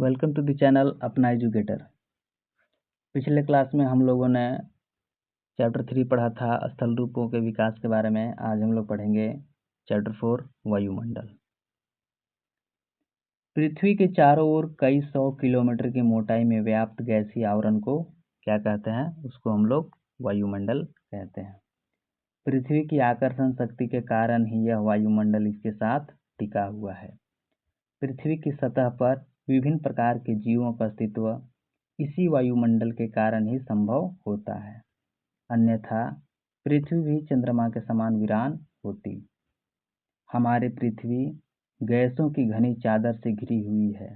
Welcome to the channel अपना educator. पिछले class में हम लोगों ने चैप्टर 3 पढ़ा था स्थल रूपों के विकास के बारे में। आज हम लोग पढ़ेंगे चैप्टर 4 वायुमंडल। पृथ्वी के चारों ओर कई 100 किलोमीटर की मोटाई में व्याप्त गैसीय आवरण को क्या कहते हैं? उसको हम लोग वायुमंडल कहते हैं। पृथ्वी की आकर्षण शक्ति के कारण ही यह वायुमंडल इसके साथ टिका हुआ है। पृथ्वी की सतह पर विभिन्न प्रकार के जीवों का अस्तित्व इसी वायुमंडल के कारण ही संभव होता है, अन्यथा पृथ्वी भी चंद्रमा के समान वीरान होती। हमारी पृथ्वी गैसों की घनी चादर से घिरी हुई है।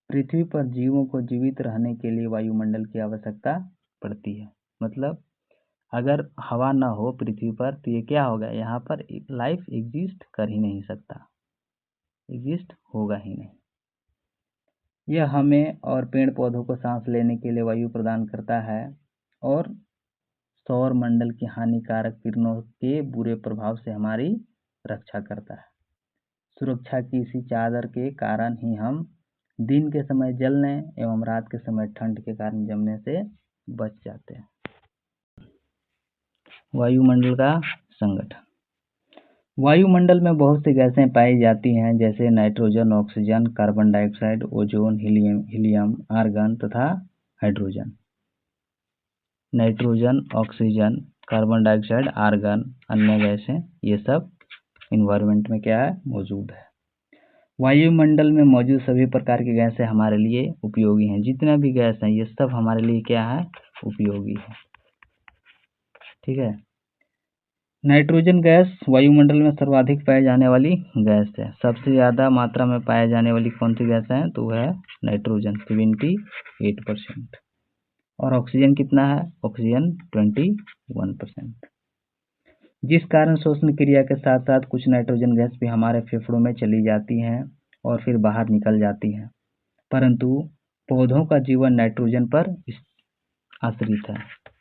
पृथ्वी पर जीवों को जीवित रहने के लिए वायुमंडल की आवश्यकता पड़ती है। मतलब अगर हवा न हो पृथ्वी पर तो ये क्या होगा, यहाँ पर लाइफ एग्जिस्ट कर ही नहीं सकता, एग्जिस्ट होगा ही नहीं। यह हमें और पेड़ पौधों को सांस लेने के लिए वायु प्रदान करता है और सौर मंडल की हानिकारक किरणों के बुरे प्रभाव से हमारी रक्षा करता है। सुरक्षा की इसी चादर के कारण ही हम दिन के समय जलने एवं रात के समय ठंड के कारण जमने से बच जाते हैं। वायुमंडल का संगठन। वायुमंडल में बहुत सी गैसें पाई जाती हैं, जैसे nitrogen, oxygen, carbon dioxide, ozone, helium, argon तथा hydrogen. Nitrogen, oxygen, carbon dioxide, argon, अन्य गैसें, ये सब इन्वायरमेंट में क्या है, मौजूद है। वायुमंडल में मौजूद सभी प्रकार की गैसें हमारे लिए उपयोगी हैं। जितना भी गैस हैं ये सब हमारे लिए क्या है, उपयोगी है। ठीक है। नाइट्रोजन गैस वायुमंडल में सर्वाधिक पाए जाने वाली गैस है। सबसे ज़्यादा मात्रा में पाए जाने वाली कौन सी गैस है, तो वह है नाइट्रोजन 78%। और ऑक्सीजन कितना है, ऑक्सीजन 21%। जिस कारण श्वसन क्रिया के साथ साथ कुछ नाइट्रोजन गैस भी हमारे फेफड़ों में चली जाती हैं और फिर बाहर निकल जाती हैं। परंतु पौधों का जीवन नाइट्रोजन पर आश्रित है।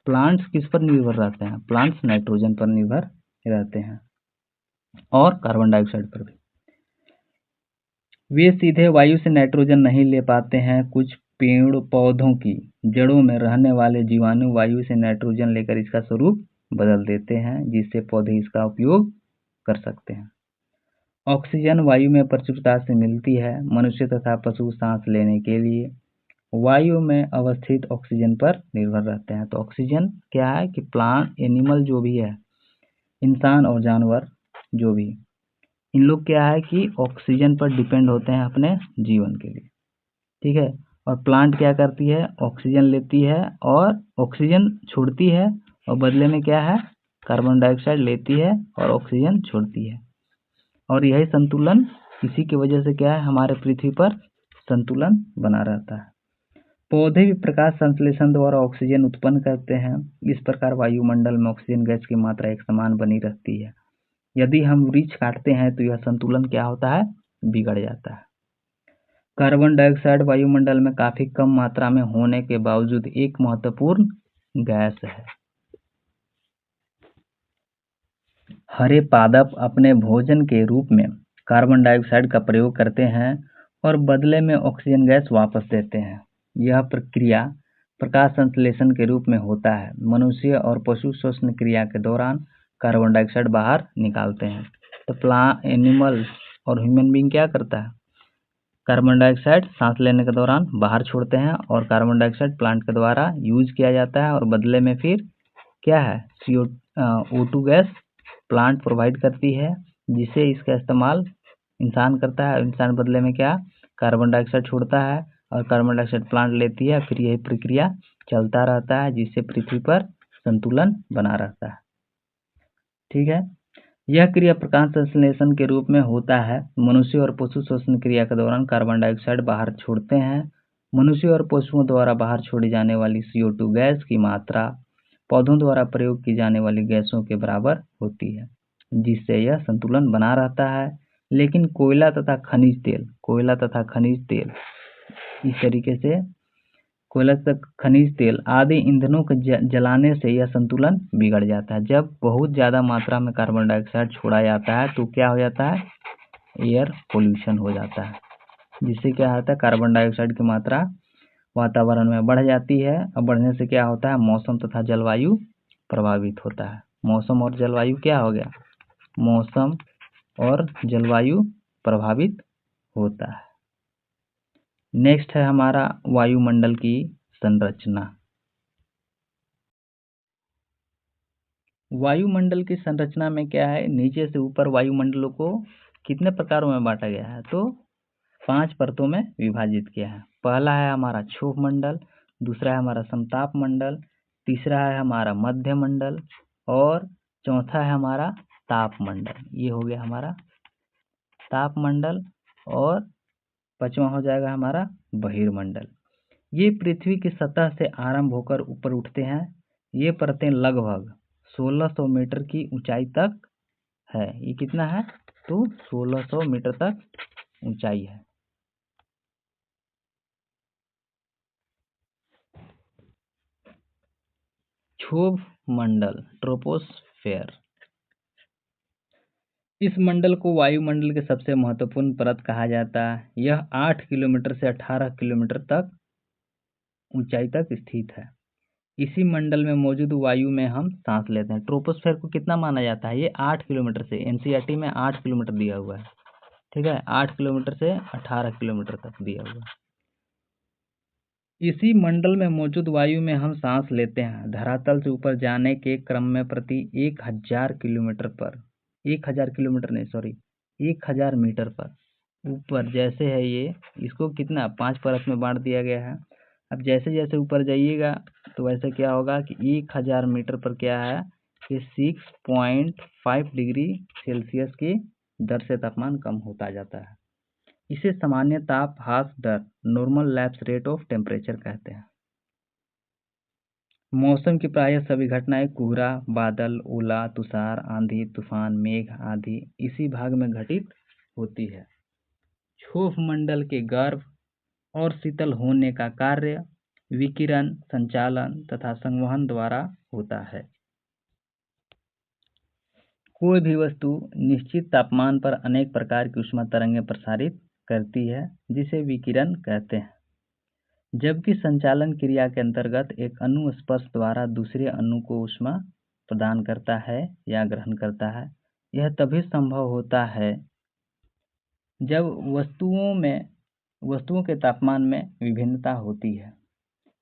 प्लांट्स किस पर निर्भर रहते हैं, प्लांट्स नाइट्रोजन पर निर्भर रहते हैं और कार्बन डाइऑक्साइड पर भी। वे सीधे वायु से नाइट्रोजन नहीं ले पाते हैं। कुछ पेड़ पौधों की जड़ों में रहने वाले जीवाणु वायु से नाइट्रोजन लेकर इसका स्वरूप बदल देते हैं, जिससे पौधे इसका उपयोग कर सकते हैं। ऑक्सीजन वायु में प्रचुरता से मिलती है। मनुष्य तथा पशु सांस लेने के लिए वायु में अवस्थित ऑक्सीजन पर निर्भर रहते हैं। तो ऑक्सीजन क्या है कि प्लांट, एनिमल जो भी है, इंसान और जानवर जो भी, इन लोग क्या है कि ऑक्सीजन पर डिपेंड होते हैं अपने जीवन के लिए। ठीक है। और प्लांट क्या करती है, ऑक्सीजन लेती है और ऑक्सीजन छोड़ती है और बदले में क्या है, कार्बन डाइऑक्साइड लेती है और ऑक्सीजन छोड़ती है। और यही संतुलन, इसी की वजह से क्या है, हमारे पृथ्वी पर संतुलन बना रहता है। पौधे भी प्रकाश संश्लेषण द्वारा ऑक्सीजन उत्पन्न करते हैं। इस प्रकार वायुमंडल में ऑक्सीजन गैस की मात्रा एक समान बनी रहती है। यदि हम वृक्ष काटते हैं तो यह संतुलन क्या होता है, बिगड़ जाता है। कार्बन डाइऑक्साइड वायुमंडल में काफी कम मात्रा में होने के बावजूद एक महत्वपूर्ण गैस है। हरे पादप अपने भोजन के रूप में कार्बन डाइऑक्साइड का प्रयोग करते हैं और बदले में ऑक्सीजन गैस वापस देते हैं। यह प्रक्रिया प्रकाश संश्लेषण के रूप में होता है। मनुष्य और पशु श्वसन क्रिया के दौरान कार्बन डाइऑक्साइड बाहर निकालते हैं। तो प्लांट, एनिमल और ह्यूमन बीइंग क्या करता है, कार्बन डाइऑक्साइड सांस लेने के दौरान बाहर छोड़ते हैं और कार्बन डाइऑक्साइड प्लांट के द्वारा यूज किया जाता है और बदले में फिर क्या है, CO2 गैस प्लांट प्रोवाइड करती है, जिसे इसका इस्तेमाल इंसान करता है। इंसान बदले में क्या, कार्बन डाइऑक्साइड छोड़ता है और कार्बन डाइऑक्साइड प्लांट लेती है। फिर यही प्रक्रिया चलता रहता है, जिससे पृथ्वी पर संतुलन बना रहता है। ठीक है। यह क्रिया प्रकाश संश्लेषण के रूप में होता है। मनुष्य और पशु श्वसन क्रिया के दौरान कार्बन डाइऑक्साइड बाहर छोड़ते हैं। मनुष्य और पशुओं द्वारा बाहर छोड़ी जाने वाली CO2 गैस की मात्रा पौधों द्वारा प्रयोग की जाने वाली गैसों के बराबर होती है, जिससे यह संतुलन बना रहता है। लेकिन कोयला तथा खनिज तेल इस तरीके से कोयला तथा खनिज तेल आदि ईंधनों के जलाने से यह संतुलन बिगड़ जाता है। जब बहुत ज़्यादा मात्रा में कार्बन डाइऑक्साइड छोड़ा जाता है तो क्या हो जाता है, एयर पोल्यूशन हो जाता है, जिससे क्या होता है, कार्बन डाइऑक्साइड की मात्रा वातावरण में बढ़ जाती है। अब बढ़ने से क्या होता है, मौसम तथा जलवायु प्रभावित होता है। मौसम और जलवायु क्या हो गया, मौसम और जलवायु प्रभावित होता है। नेक्स्ट है हमारा वायुमंडल की संरचना। वायुमंडल की संरचना में क्या है, नीचे से ऊपर वायुमंडलों को कितने प्रकारों में बांटा गया है, तो 5 परतों में विभाजित किया है। पहला है हमारा क्षोभ मंडल, दूसरा है हमारा समताप मंडल, तीसरा है हमारा मध्य मंडल और चौथा है हमारा ताप मंडल। ये हो गया हमारा ताप मंडल और पांचवा हो जाएगा हमारा बहिर्मंडल। ये पृथ्वी की सतह से आरंभ होकर ऊपर उठते हैं। ये परतें लगभग 1600 मीटर की ऊंचाई तक है। ये कितना है, तो 1600 मीटर तक ऊंचाई है। क्षोभ मंडल, ट्रोपोस्फेयर। इस मंडल को वायुमंडल के सबसे महत्वपूर्ण परत कहा जाता है। यह 8 किलोमीटर से 18 किलोमीटर तक ऊंचाई तक स्थित है। इसी मंडल में मौजूद वायु में हम सांस लेते हैं। ट्रोपोस्फेयर को कितना माना जाता है, ये 8 किलोमीटर से, एनसीईआरटी में 8 किलोमीटर दिया हुआ है, ठीक है, 8 किलोमीटर से 18 किलोमीटर तक दिया हुआ है। इसी मंडल में मौजूद वायु में हम सांस लेते हैं। धरातल से ऊपर जाने के क्रम में प्रति 1000 किलोमीटर पर, 1000 किलोमीटर नहीं, सॉरी, 1000 मीटर पर ऊपर जैसे है ये, इसको कितना 5 परत में बांट दिया गया है। अब जैसे जैसे ऊपर जाइएगा तो वैसे क्या होगा कि 1000 मीटर पर क्या है, कि 6.5 डिग्री सेल्सियस की दर से तापमान कम होता जाता है। इसे सामान्य ताप ह्रास दर, normal lapse rate of temperature कहते हैं। मौसम की प्रायः सभी घटनाएं कोहरा, बादल, ओला, तुषार, आंधी, तूफान, मेघ आदि इसी भाग में घटित होती है। क्षोभ मंडल के गर्भ और शीतल होने का कार्य विकिरण, संचालन तथा संवहन द्वारा होता है। कोई भी वस्तु निश्चित तापमान पर अनेक प्रकार की ऊष्मा तरंगें प्रसारित करती है, जिसे विकिरण कहते हैं। जबकि संचालन क्रिया के अंतर्गत एक अणु स्पर्श द्वारा दूसरे अणु को ऊष्मा प्रदान करता है या ग्रहण करता है। यह तभी संभव होता है जब वस्तुओं के तापमान में विभिन्नता होती है।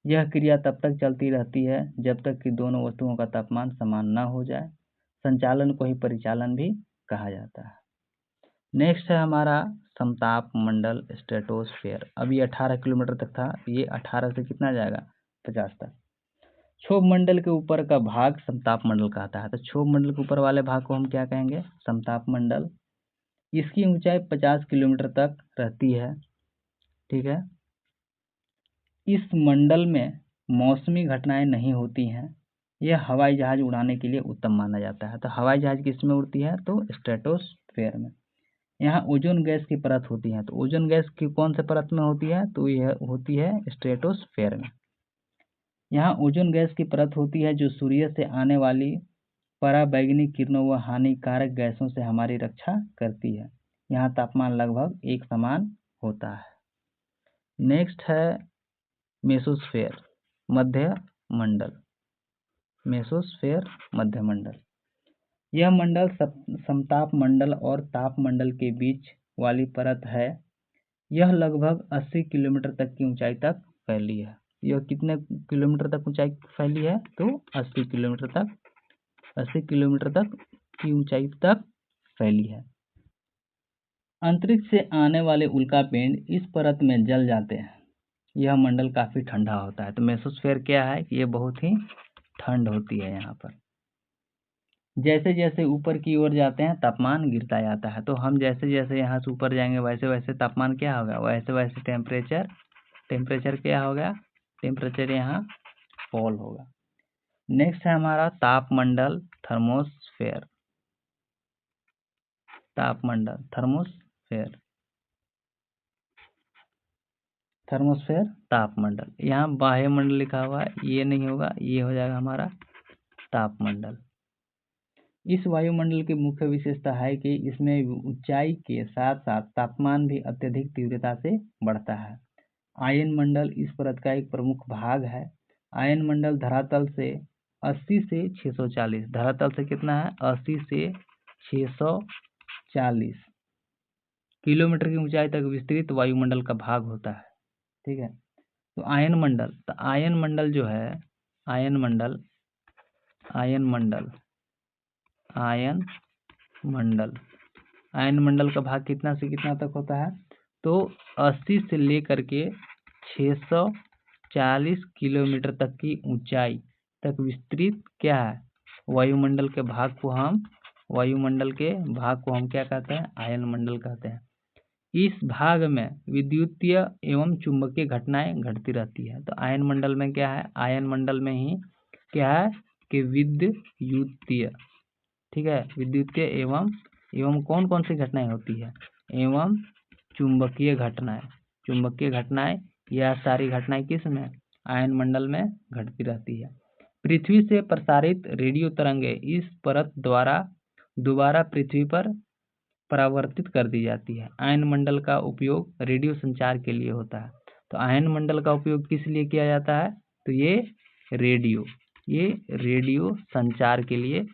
यह क्रिया तब तक चलती रहती है जब तक कि दोनों वस्तुओं का तापमान समान न हो जाए। संचालन को ही परिचालन भी कहा जाता है। नेक्स्ट है हमारा समताप मंडल, स्ट्रेटोस्फेयर। अब ये 18 किलोमीटर तक था, ये 18 से कितना जाएगा, 50 तक। क्षोभ मंडल के ऊपर का भाग समताप मंडल कहता है। तो क्षोभ मंडल के ऊपर वाले भाग को हम क्या कहेंगे, समताप मंडल। इसकी ऊंचाई 50 किलोमीटर तक रहती है, ठीक है। इस मंडल में मौसमी घटनाएं नहीं होती हैं। यह हवाई जहाज उड़ाने के लिए उत्तम माना जाता है। तो हवाई जहाज किस में उड़ती है, तो स्ट्रेटोस्फेयर में। यहाँ ओजोन गैस की परत होती है। तो ओजोन गैस की कौन से परत में होती है, तो यह होती है स्ट्रेटोस्फेयर में। यहाँ ओजोन गैस की परत होती है जो सूर्य से आने वाली पराबैंगनी किरणों व हानिकारक गैसों से हमारी रक्षा करती है। यहाँ तापमान लगभग एक समान होता है। नेक्स्ट है मेसोस्फेयर, मध्य मंडल। मेसोस्फेयर, मध्य मंडल। यह मंडल समताप मंडल और ताप मंडल के बीच वाली परत है। यह लगभग 80 किलोमीटर तक की ऊंचाई तक फैली है। यह कितने किलोमीटर तक ऊंचाई फैली है, तो 80 किलोमीटर तक, 80 किलोमीटर तक की ऊंचाई तक फैली है। अंतरिक्ष से आने वाले उल्कापिंड इस परत में जल जाते हैं। यह मंडल काफी ठंडा होता है। तो मेसोस्फेयर क्या है, ये बहुत ही ठंड होती है यहाँ पर। जैसे जैसे ऊपर की ओर जाते हैं तापमान गिरता जाता है। तो हम जैसे जैसे यहाँ से ऊपर जाएंगे वैसे वैसे तापमान क्या होगा, वैसे वैसे टेम्परेचर क्या होगा, टेम्परेचर यहाँ फॉल होगा। नेक्स्ट है हमारा तापमंडल, थर्मोस्फेयर। तापमंडल, थर्मोस्फेयर, थर्मोस्फेयर, तापमंडल। यहाँ बाह्यमंडल लिखा हुआ है, ये नहीं होगा, ये हो जाएगा हमारा तापमंडल। इस वायुमंडल की मुख्य विशेषता है कि इसमें ऊंचाई के साथ साथ तापमान भी अत्यधिक तीव्रता से बढ़ता है। आयन मंडल इस परत का एक प्रमुख भाग है। आयन मंडल धरातल से 80 से 640, धरातल से कितना है 80 से 640 किलोमीटर की ऊंचाई तक विस्तृत वायुमंडल का भाग होता है। ठीक है, तो आयन मंडल जो है आयन मंडल का भाग कितना से कितना तक होता है, तो 80 से लेकर के 640 किलोमीटर तक की ऊंचाई तक विस्तृत क्या है वायुमंडल के भाग को हम क्या कहते हैं, आयन मंडल कहते हैं। इस भाग में विद्युतीय एवं चुंबकीय घटनाएं घटती रहती है। तो आयन मंडल में क्या है, आयन मंडल में ही क्या है कि विद्युतीय, ठीक है, विद्युतीय एवं कौन कौन सी घटनाएं होती है, एवं चुंबकीय घटनाएं, यह सारी घटनाएं किस में, आयन मंडल में घटती रहती है। पृथ्वी से प्रसारित रेडियो तरंगे इस परत द्वारा दोबारा पृथ्वी पर परावर्तित कर दी जाती है। आयन मंडल का उपयोग रेडियो संचार के लिए होता है। तो आयन मंडल का उपयोग किस लिए किया जाता है, तो ये रेडियो संचार के लिए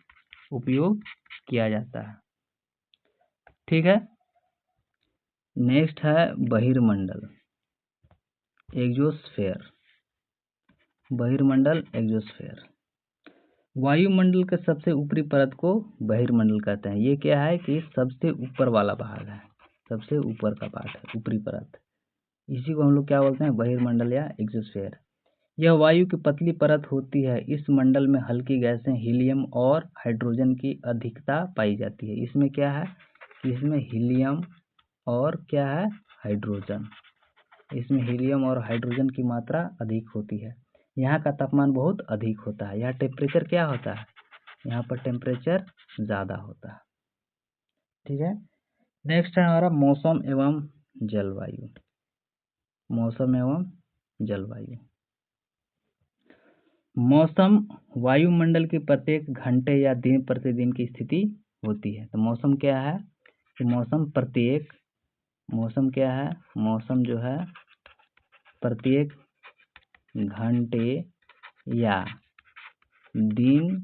उपयोग किया जाता है। ठीक है, नेक्स्ट है बहिर्मंडल, एग्जोस्फेयर। वायुमंडल के सबसे ऊपरी परत को बहिर्मंडल कहते हैं। ये क्या है कि सबसे ऊपर वाला भाग है, सबसे ऊपर का पार्ट है, ऊपरी परत। इसी को हम लोग क्या बोलते हैं, बहिर्मंडल या एग्जोस्फेयर। यह वायु की पतली परत होती है। इस मंडल में हल्की गैसें हीलियम और हाइड्रोजन की अधिकता पाई जाती है। इसमें क्या है, इसमें हीलियम और क्या है, हाइड्रोजन। इसमें हीलियम और हाइड्रोजन की मात्रा अधिक होती है। यहाँ का तापमान बहुत अधिक होता है। यहाँ टेम्परेचर क्या होता है, यहाँ पर टेम्परेचर ज़्यादा होता है। ठीक है, नेक्स्ट है हमारा मौसम एवं जलवायु। मौसम वायुमंडल की प्रत्येक घंटे या दिन प्रतिदिन की स्थिति होती है। तो मौसम क्या है, कि मौसम जो है प्रत्येक घंटे या दिन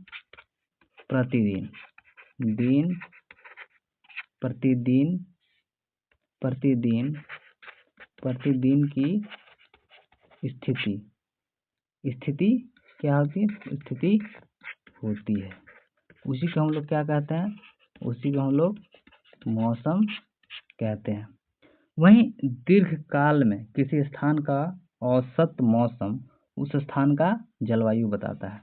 प्रतिदिन की स्थिति क्या होती है, स्थिति होती है। उसी को हम लोग क्या कहते हैं, उसी को हम लोग मौसम कहते हैं। वहीं दीर्घकाल में किसी स्थान का औसत मौसम उस स्थान का जलवायु बताता है।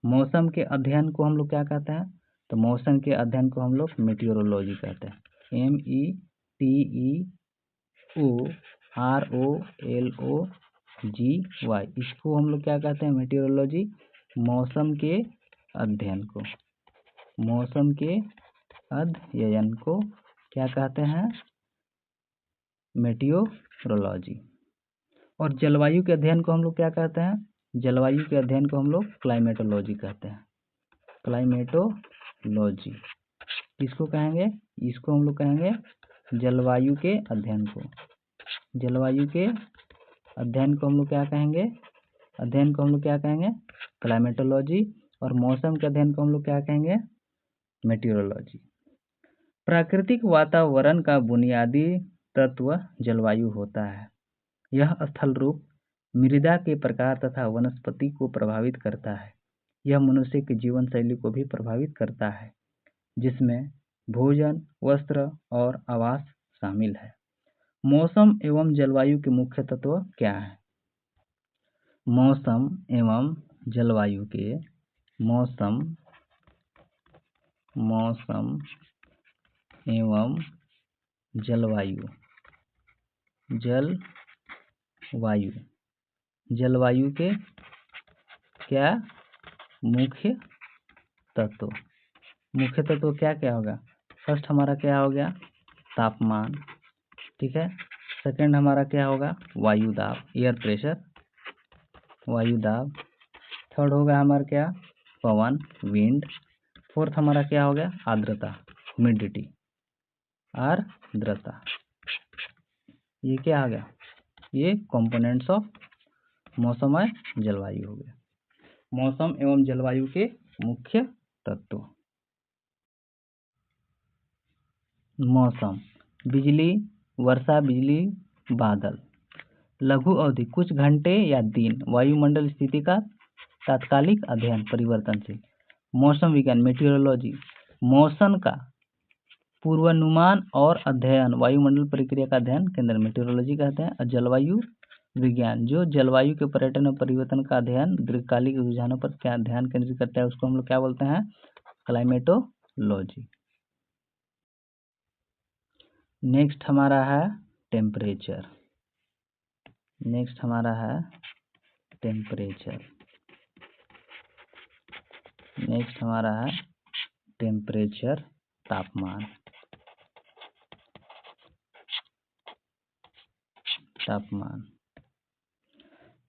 मौसम के अध्ययन को हम लोग क्या कहते हैं, तो मौसम के अध्ययन को हम लोग मेटियोरोलॉजी कहते हैं। METEOROLOGY, इसको हम लोग क्या कहते हैं, मेटियोरोलॉजी। मौसम के अध्ययन को क्या कहते हैं, मेटियोरोलॉजी। और जलवायु के अध्ययन को हम लोग क्या कहते हैं, जलवायु के अध्ययन को हम लोग क्लाइमेटोलॉजी कहते हैं। क्लाइमेटोलॉजी किसको कहेंगे, इसको हम लोग कहेंगे जलवायु के अध्ययन को। जलवायु के अध्ययन को हम लोग क्या कहेंगे, क्लाइमेटोलॉजी। और मौसम के अध्ययन को हम लोग क्या कहेंगे, मेटियोरोलॉजी। प्राकृतिक वातावरण का बुनियादी तत्व जलवायु होता है। यह स्थल रूप, मृदा के प्रकार तथा वनस्पति को प्रभावित करता है। यह मनुष्य की जीवन शैली को भी प्रभावित करता है, जिसमें भोजन, वस्त्र और आवास शामिल है। मौसम एवं जलवायु के मुख्य तत्व क्या हैं? मौसम एवं जलवायु के जलवायु के क्या मुख्य तत्व क्या क्या होगा? फर्स्ट हमारा क्या हो गया, तापमान, ठीक है। सेकंड हमारा क्या होगा, वायुदाब, एयर प्रेशर, वायुदाब। थर्ड होगा हमारा क्या, पवन, विंड। फोर्थ हमारा क्या हो गया, आर्द्रता, ह्यूमिडिटी, आर्द्रता। ये क्या आ गया, ये कंपोनेंट्स ऑफ मौसम और जलवायु हो गया, मौसम एवं जलवायु के मुख्य तत्व। मौसम, बिजली, वर्षा, बिजली, बादल। लघु अवधि, कुछ घंटे या दिन, वायुमंडल स्थिति का तात्कालिक अध्ययन, परिवर्तनशील। मौसम विज्ञान, मेटीरियोलॉजी, मौसम का पूर्वानुमान और अध्ययन, वायुमंडल प्रक्रिया का अध्ययन केंद्र, मेटीरियोलॉजी कहते हैं। और जलवायु विज्ञान, जो जलवायु के पर्यटन और परिवर्तन का अध्ययन, दीर्घकालिक रुझानों पर क्या ध्यान केंद्रित करता है, उसको हम लोग क्या बोलते हैं, क्लाइमेटोलॉजी। नेक्स्ट हमारा है टेम्परेचर। नेक्स्ट हमारा है टेम्परेचर। नेक्स्ट हमारा है टेम्परेचर, तापमान। तापमान,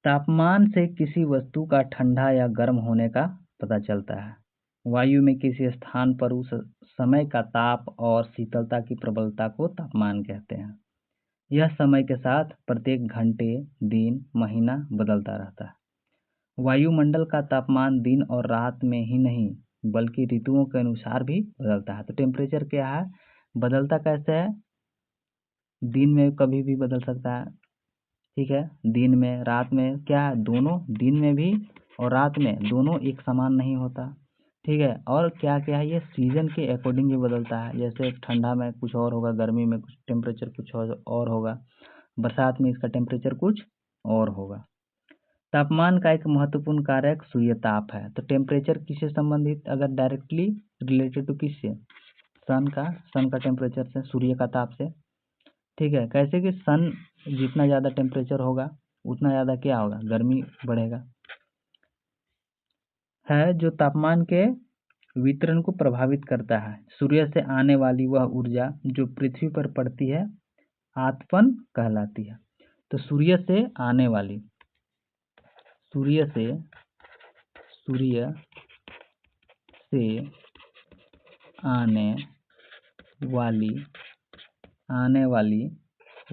तापमान से किसी वस्तु का ठंडा या गर्म होने का पता चलता है। वायु में किसी स्थान पर उस समय का ताप और शीतलता की प्रबलता को तापमान कहते हैं। यह समय के साथ प्रत्येक घंटे, दिन, महीना बदलता रहता है। वायुमंडल का तापमान दिन और रात में ही नहीं बल्कि ऋतुओं के अनुसार भी बदलता है। तो टेम्परेचर क्या है, बदलता कैसे है, दिन में कभी भी बदल सकता है, ठीक है, दिन में, रात में, क्या है, दोनों, दिन में भी और रात में दोनों एक समान नहीं होता, ठीक है। और क्या क्या है, ये सीजन के अकॉर्डिंग भी बदलता है, जैसे ठंडा में कुछ और होगा, गर्मी में कुछ टेम्परेचर कुछ और होगा, बरसात में इसका टेम्परेचर कुछ और होगा। तापमान का एक महत्वपूर्ण कारक सूर्य ताप है। तो टेम्परेचर किससे संबंधित, अगर डायरेक्टली रिलेटेड टू किससे, सन का टेम्परेचर से, सूर्य का ताप से, ठीक है। कैसे कि सन जितना ज़्यादा टेम्परेचर होगा उतना ज़्यादा क्या होगा, गर्मी बढ़ेगा, है जो तापमान के वितरण को प्रभावित करता है। सूर्य से आने वाली वह ऊर्जा जो पृथ्वी पर पड़ती है आतपन कहलाती है। तो सूर्य से आने वाली, सूर्य से आने वाली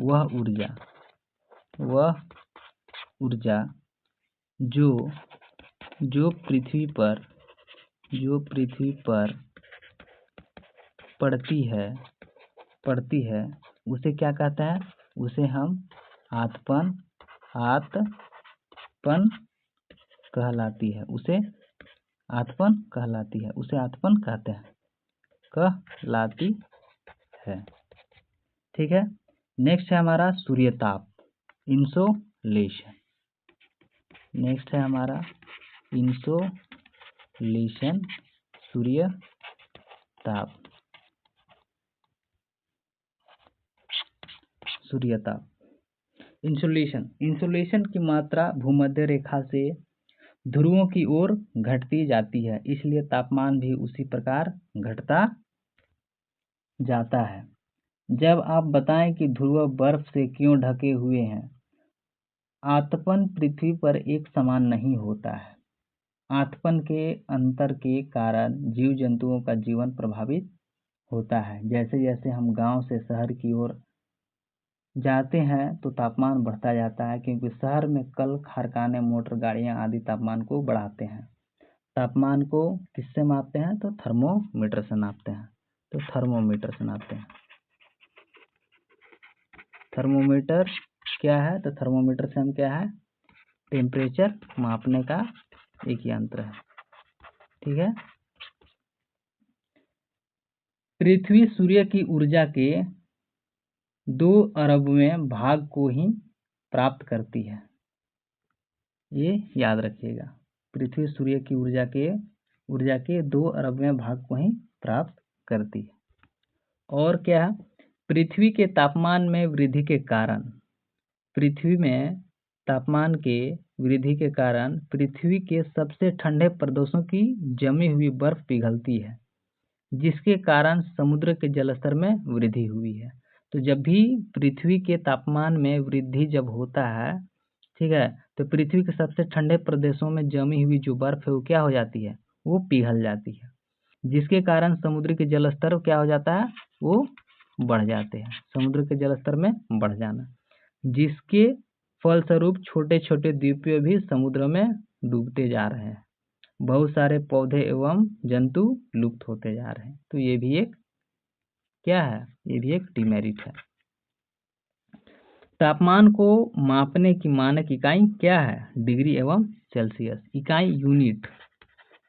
वह ऊर्जा जो पृथ्वी पर पड़ती है उसे क्या कहता है, उसे हम आतपन कहलाती है, उसे आतपन कहलाती है, उसे आतपन कहते हैं, कहलाती है, ठीक है। नेक्स्ट है हमारा सूर्य ताप, इंसोलेशन। नेक्स्ट है हमारा इंसोलेशन, सूर्य ताप, सूर्य ताप। इंसोलेशन की मात्रा भूमध्य रेखा से ध्रुवों की ओर घटती जाती है, इसलिए तापमान भी उसी प्रकार घटता जाता है। जब आप बताएं कि ध्रुव बर्फ से क्यों ढके हुए हैं, आतपन पृथ्वी पर एक समान नहीं होता है। आतपन के अंतर के कारण जीव जंतुओं का जीवन प्रभावित होता है। जैसे जैसे हम गांव से शहर की ओर जाते हैं तो तापमान बढ़ता जाता है, क्योंकि शहर में कल कारखाने, मोटर गाड़ियां आदि तापमान को बढ़ाते हैं। तापमान को किससे मापते हैं, तो थर्मोमीटर से नापते हैं। तो थर्मोमीटर से नापते हैं। थर्मोमीटर क्या है, तो थर्मोमीटर से हम क्या है, टेम्परेचर मापने का एक यंत्र है, ठीक है। पृथ्वी सूर्य की ऊर्जा के 2 अरबवें भाग को ही प्राप्त करती है, ये याद रखिएगा। पृथ्वी सूर्य की ऊर्जा के 2 अरबवें भाग को ही प्राप्त करती है। और क्या, पृथ्वी के तापमान में वृद्धि के कारण, पृथ्वी में तापमान के वृद्धि के कारण पृथ्वी के सबसे ठंडे प्रदेशों की जमी हुई बर्फ पिघलती है, जिसके कारण समुद्र के जलस्तर में वृद्धि हुई है। तो जब भी पृथ्वी के तापमान में वृद्धि जब होता है, ठीक है, तो पृथ्वी के सबसे ठंडे प्रदेशों में जमी हुई जो बर्फ है वो क्या हो जाती है, वो पिघल जाती है। जिसके कारण समुद्र के जल स्तर क्या हो जाता है, वो बढ़ जाते हैं, समुद्र के जल स्तर में बढ़ जाना, जिसके फलस्वरूप छोटे छोटे द्वीप भी समुद्र में डूबते जा रहे हैं, बहुत सारे पौधे एवं जंतु लुप्त होते जा रहे हैं। तो ये भी एक क्या है, ये भी एक डिमेरिट है। तापमान को मापने की मानक इकाई क्या है, डिग्री एवं सेल्सियस। इकाई यूनिट,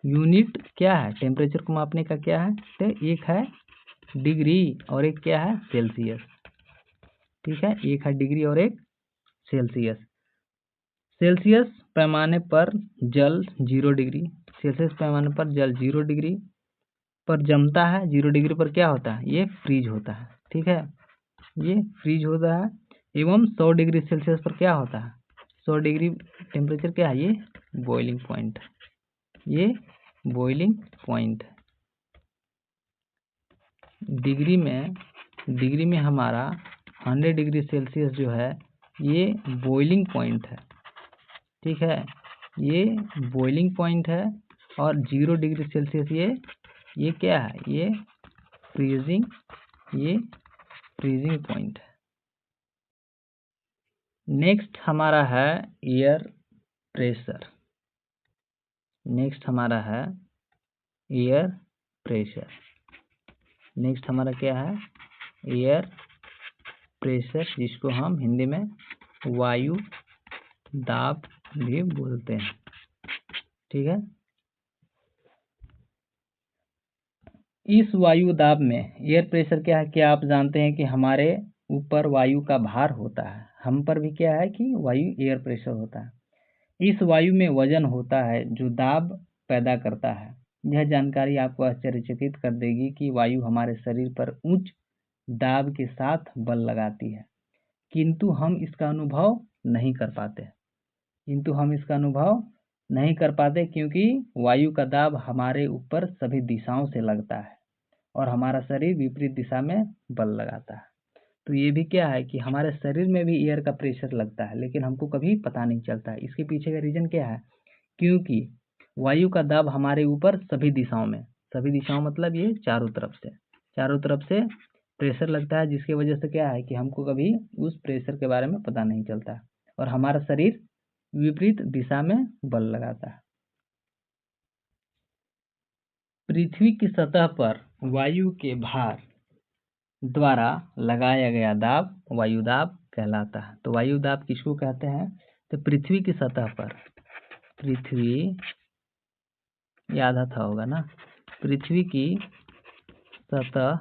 यूनिट क्या है टेम्परेचर को मापने का, क्या है, तो एक है डिग्री और एक क्या है सेल्सियस। ठीक है, एक है डिग्री और एक सेल्सियस। सेल्सियस पैमाने पर जल 0 डिग्री, सेल्सियस पैमाने पर जल 0 डिग्री पर जमता है। 0 डिग्री पर क्या होता है, ये फ्रीज होता है। ठीक है, ये फ्रीज होता है। एवं 100 डिग्री सेल्सियस पर क्या होता है, 100 डिग्री टेम्परेचर क्या है, ये बॉइलिंग पॉइंट, ये बॉइलिंग पॉइंट। डिग्री में हमारा 100 डिग्री सेल्सियस जो है ये बॉइलिंग पॉइंट है। ठीक है, ये बॉइलिंग पॉइंट है। और 0 डिग्री सेल्सियस ये क्या है, ये फ्रीजिंग पॉइंट है। नेक्स्ट हमारा है एयर प्रेशर। नेक्स्ट हमारा है एयर प्रेशर। नेक्स्ट हमारा क्या है, एयर प्रेशर, जिसको हम हिंदी में वायु दाब भी बोलते हैं। ठीक है, इस वायु दाब में एयर प्रेशर क्या है, क्या आप जानते हैं कि हमारे ऊपर वायु का भार होता है, हम पर भी क्या है कि वायु एयर प्रेशर होता है। इस वायु में वजन होता है जो दाब पैदा करता है। यह जानकारी आपको आश्चर्यचकित कर देगी कि वायु हमारे शरीर पर उच्च दाब के साथ बल लगाती है, किंतु हम इसका अनुभव नहीं कर पाते, क्योंकि वायु का दाब हमारे ऊपर सभी दिशाओं से लगता है और हमारा शरीर विपरीत दिशा में बल लगाता है। तो ये भी क्या है कि हमारे शरीर में भी एयर का प्रेशर लगता है, लेकिन हमको कभी पता नहीं चलता है। इसके पीछे का रीजन क्या है, क्योंकि वायु का दाब हमारे ऊपर सभी दिशाओं मतलब ये चारों तरफ से प्रेशर लगता है, जिसकी वजह से क्या है कि हमको कभी उस प्रेशर के बारे में पता नहीं चलता और हमारा शरीर विपरीत दिशा में बल लगाता है। पृथ्वी की सतह पर वायु के भार द्वारा लगाया गया दाब वायु दाब कहलाता है। तो वायु दाब किसको कहते हैं, तो पृथ्वी की सतह पर, याद था होगा ना, पृथ्वी की सतह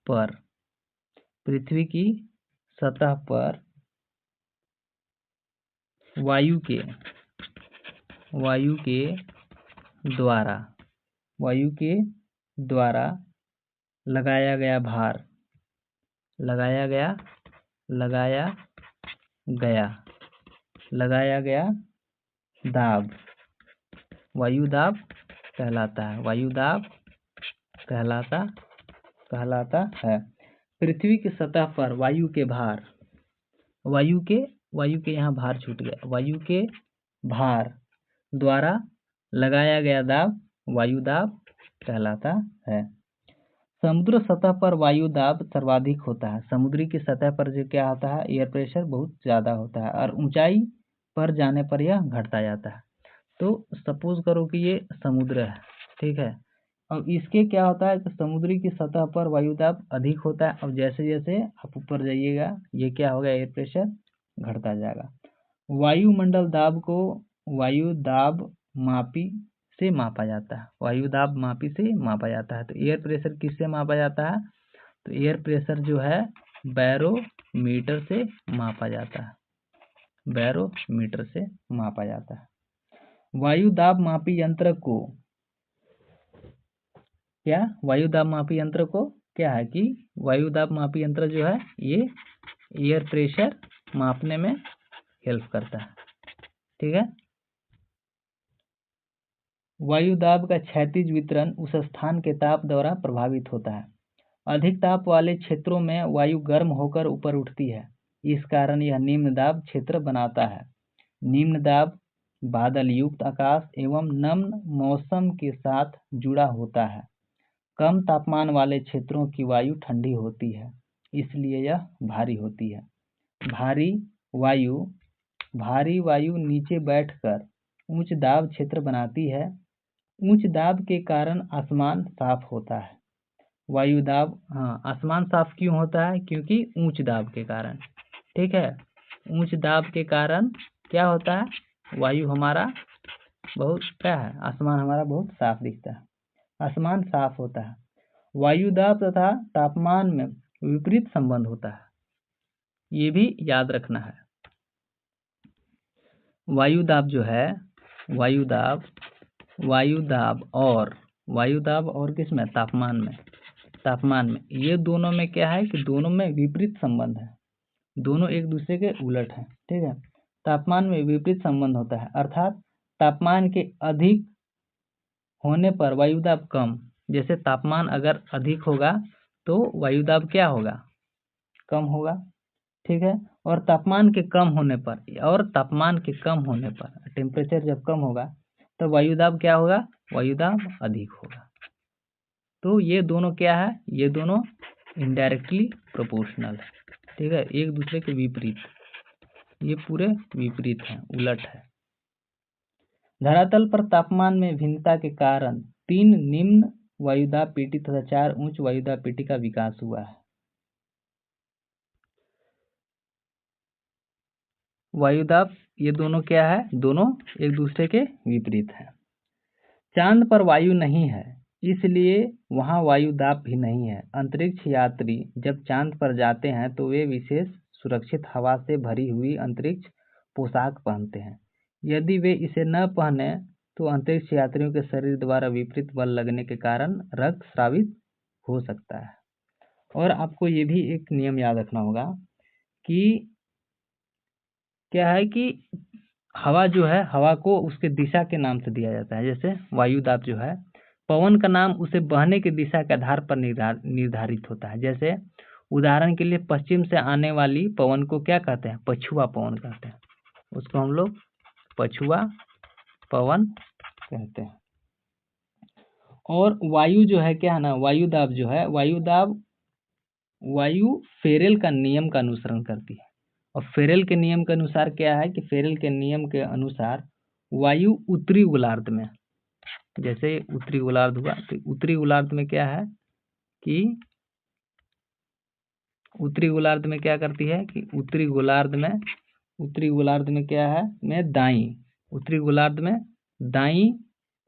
पर वायु के द्वारा लगाया गया दाब वायु दाब कहलाता है। पृथ्वी की सतह पर वायु के यहाँ भार छूट गया, वायु के भार द्वारा लगाया गया दाब वायु दाब कहलाता है। समुद्र सतह पर वायु दाब सर्वाधिक होता है। समुद्री की सतह पर जो क्या होता है, एयर प्रेशर बहुत ज़्यादा होता है और ऊंचाई पर जाने पर यह घटता जाता है। तो सपोज करो कि ये समुद्र है, ठीक है, अब इसके क्या होता है कि समुद्री की सतह पर वायु दाब अधिक होता है। अब जैसे जैसे आप ऊपर जाइएगा ये क्या होगा, एयर प्रेशर घटता जाएगा। वायुमंडल दाब को वायु दाब मापी से मापा जाता है, वायु दाब मापी से मापा जाता है। तो एयर प्रेशर किससे मापा जाता है, तो एयर प्रेशर जो है बैरोमीटर से मापा जाता है, बैरोमीटर से मापा जाता है। वायु दाब मापी यंत्र को क्या है कि वायु दाब मापी यंत्र जो है ये एयर प्रेशर मापने में हेल्प करता है। ठीक है, वायु दाब का क्षैतिज वितरण उस स्थान के ताप द्वारा प्रभावित होता है। अधिक ताप वाले क्षेत्रों में वायु गर्म होकर ऊपर उठती है, इस कारण यह निम्न दाब क्षेत्र बनाता है। निम्न दाब बादल युक्त आकाश एवं नम्र मौसम के साथ जुड़ा होता है। कम तापमान वाले क्षेत्रों की वायु ठंडी होती है, इसलिए यह भारी होती है। भारी वायु नीचे बैठकर उच्च दाब क्षेत्र बनाती है। उच्च दाब के कारण आसमान साफ होता है। वायु दाब, आसमान साफ क्यों होता है? क्योंकि उच्च दाब के कारण। ठीक है, उच्च दाब के कारण क्या होता है? वायु हमारा बहुत क्या है? आसमान हमारा बहुत साफ दिखता है, आसमान साफ होता है। वायु दाब तथा तापमान में विपरीत संबंध होता है, ये भी याद रखना है। वायु दाब जो है, वायु दाब और किसमें? तापमान में ये दोनों में क्या है कि दोनों में विपरीत संबंध है, दोनों एक दूसरे के उलट है। ठीक है, तापमान में विपरीत संबंध होता है, अर्थात तापमान के अधिक होने पर वायुदाब कम। जैसे तापमान अगर अधिक होगा तो वायुदाब क्या होगा? कम होगा। ठीक है, और तापमान के कम होने पर टेम्परेचर जब कम होगा तो वायुदाब क्या होगा? वायुदाब अधिक होगा। तो ये दोनों क्या है? ये दोनों इनडायरेक्टली प्रोपोर्शनल है। ठीक है, एक दूसरे के विपरीत, ये पूरे विपरीत हैं, उलट है। धरातल पर तापमान में भिन्नता के कारण 3 निम्न वायुदाब पेटी तथा 4 उच्च वायुदाब पेटी का विकास हुआ है। वायुदाब ये दोनों क्या है? दोनों एक दूसरे के विपरीत हैं। चांद पर वायु नहीं है, इसलिए वहां वायुदाब भी नहीं है। अंतरिक्ष यात्री जब चांद पर जाते हैं तो वे विशेष सुरक्षित हवा से भरी हुई अंतरिक्ष पोशाक पहनते हैं। यदि वे इसे न पहने तो अंतरिक्ष यात्रियों के शरीर द्वारा विपरीत बल लगने के कारण रक्त स्रावित हो सकता है। और आपको ये भी एक नियम याद रखना होगा कि क्या है कि हवा जो है, हवा को उसके दिशा के नाम से दिया जाता है। जैसे वायुदाब जो है, पवन का नाम उसे बहने की दिशा के आधार पर निर्धारित होता है। जैसे उदाहरण के लिए पश्चिम से आने वाली पवन को क्या कहते हैं? पछुआ पवन कहते हैं, उसको हम लोग पछुआ पवन कहते हैं। और वायु जो है क्या है ना, वायुदाब जो है, वायु फेरेल का नियम का अनुसरण करती है। और फेरेल के नियम के अनुसार क्या है कि फेरेल के नियम के अनुसार वायु उत्तरी गोलार्ध में, जैसे उत्तरी गोलार्ध हुआ तो उत्तरी गोलार्ध में क्या है कि उत्तरी गोलार्ध में क्या करती है कि उत्तरी गोलार्ध में क्या है? में दाई, उत्तरी गोलार्ध में दाई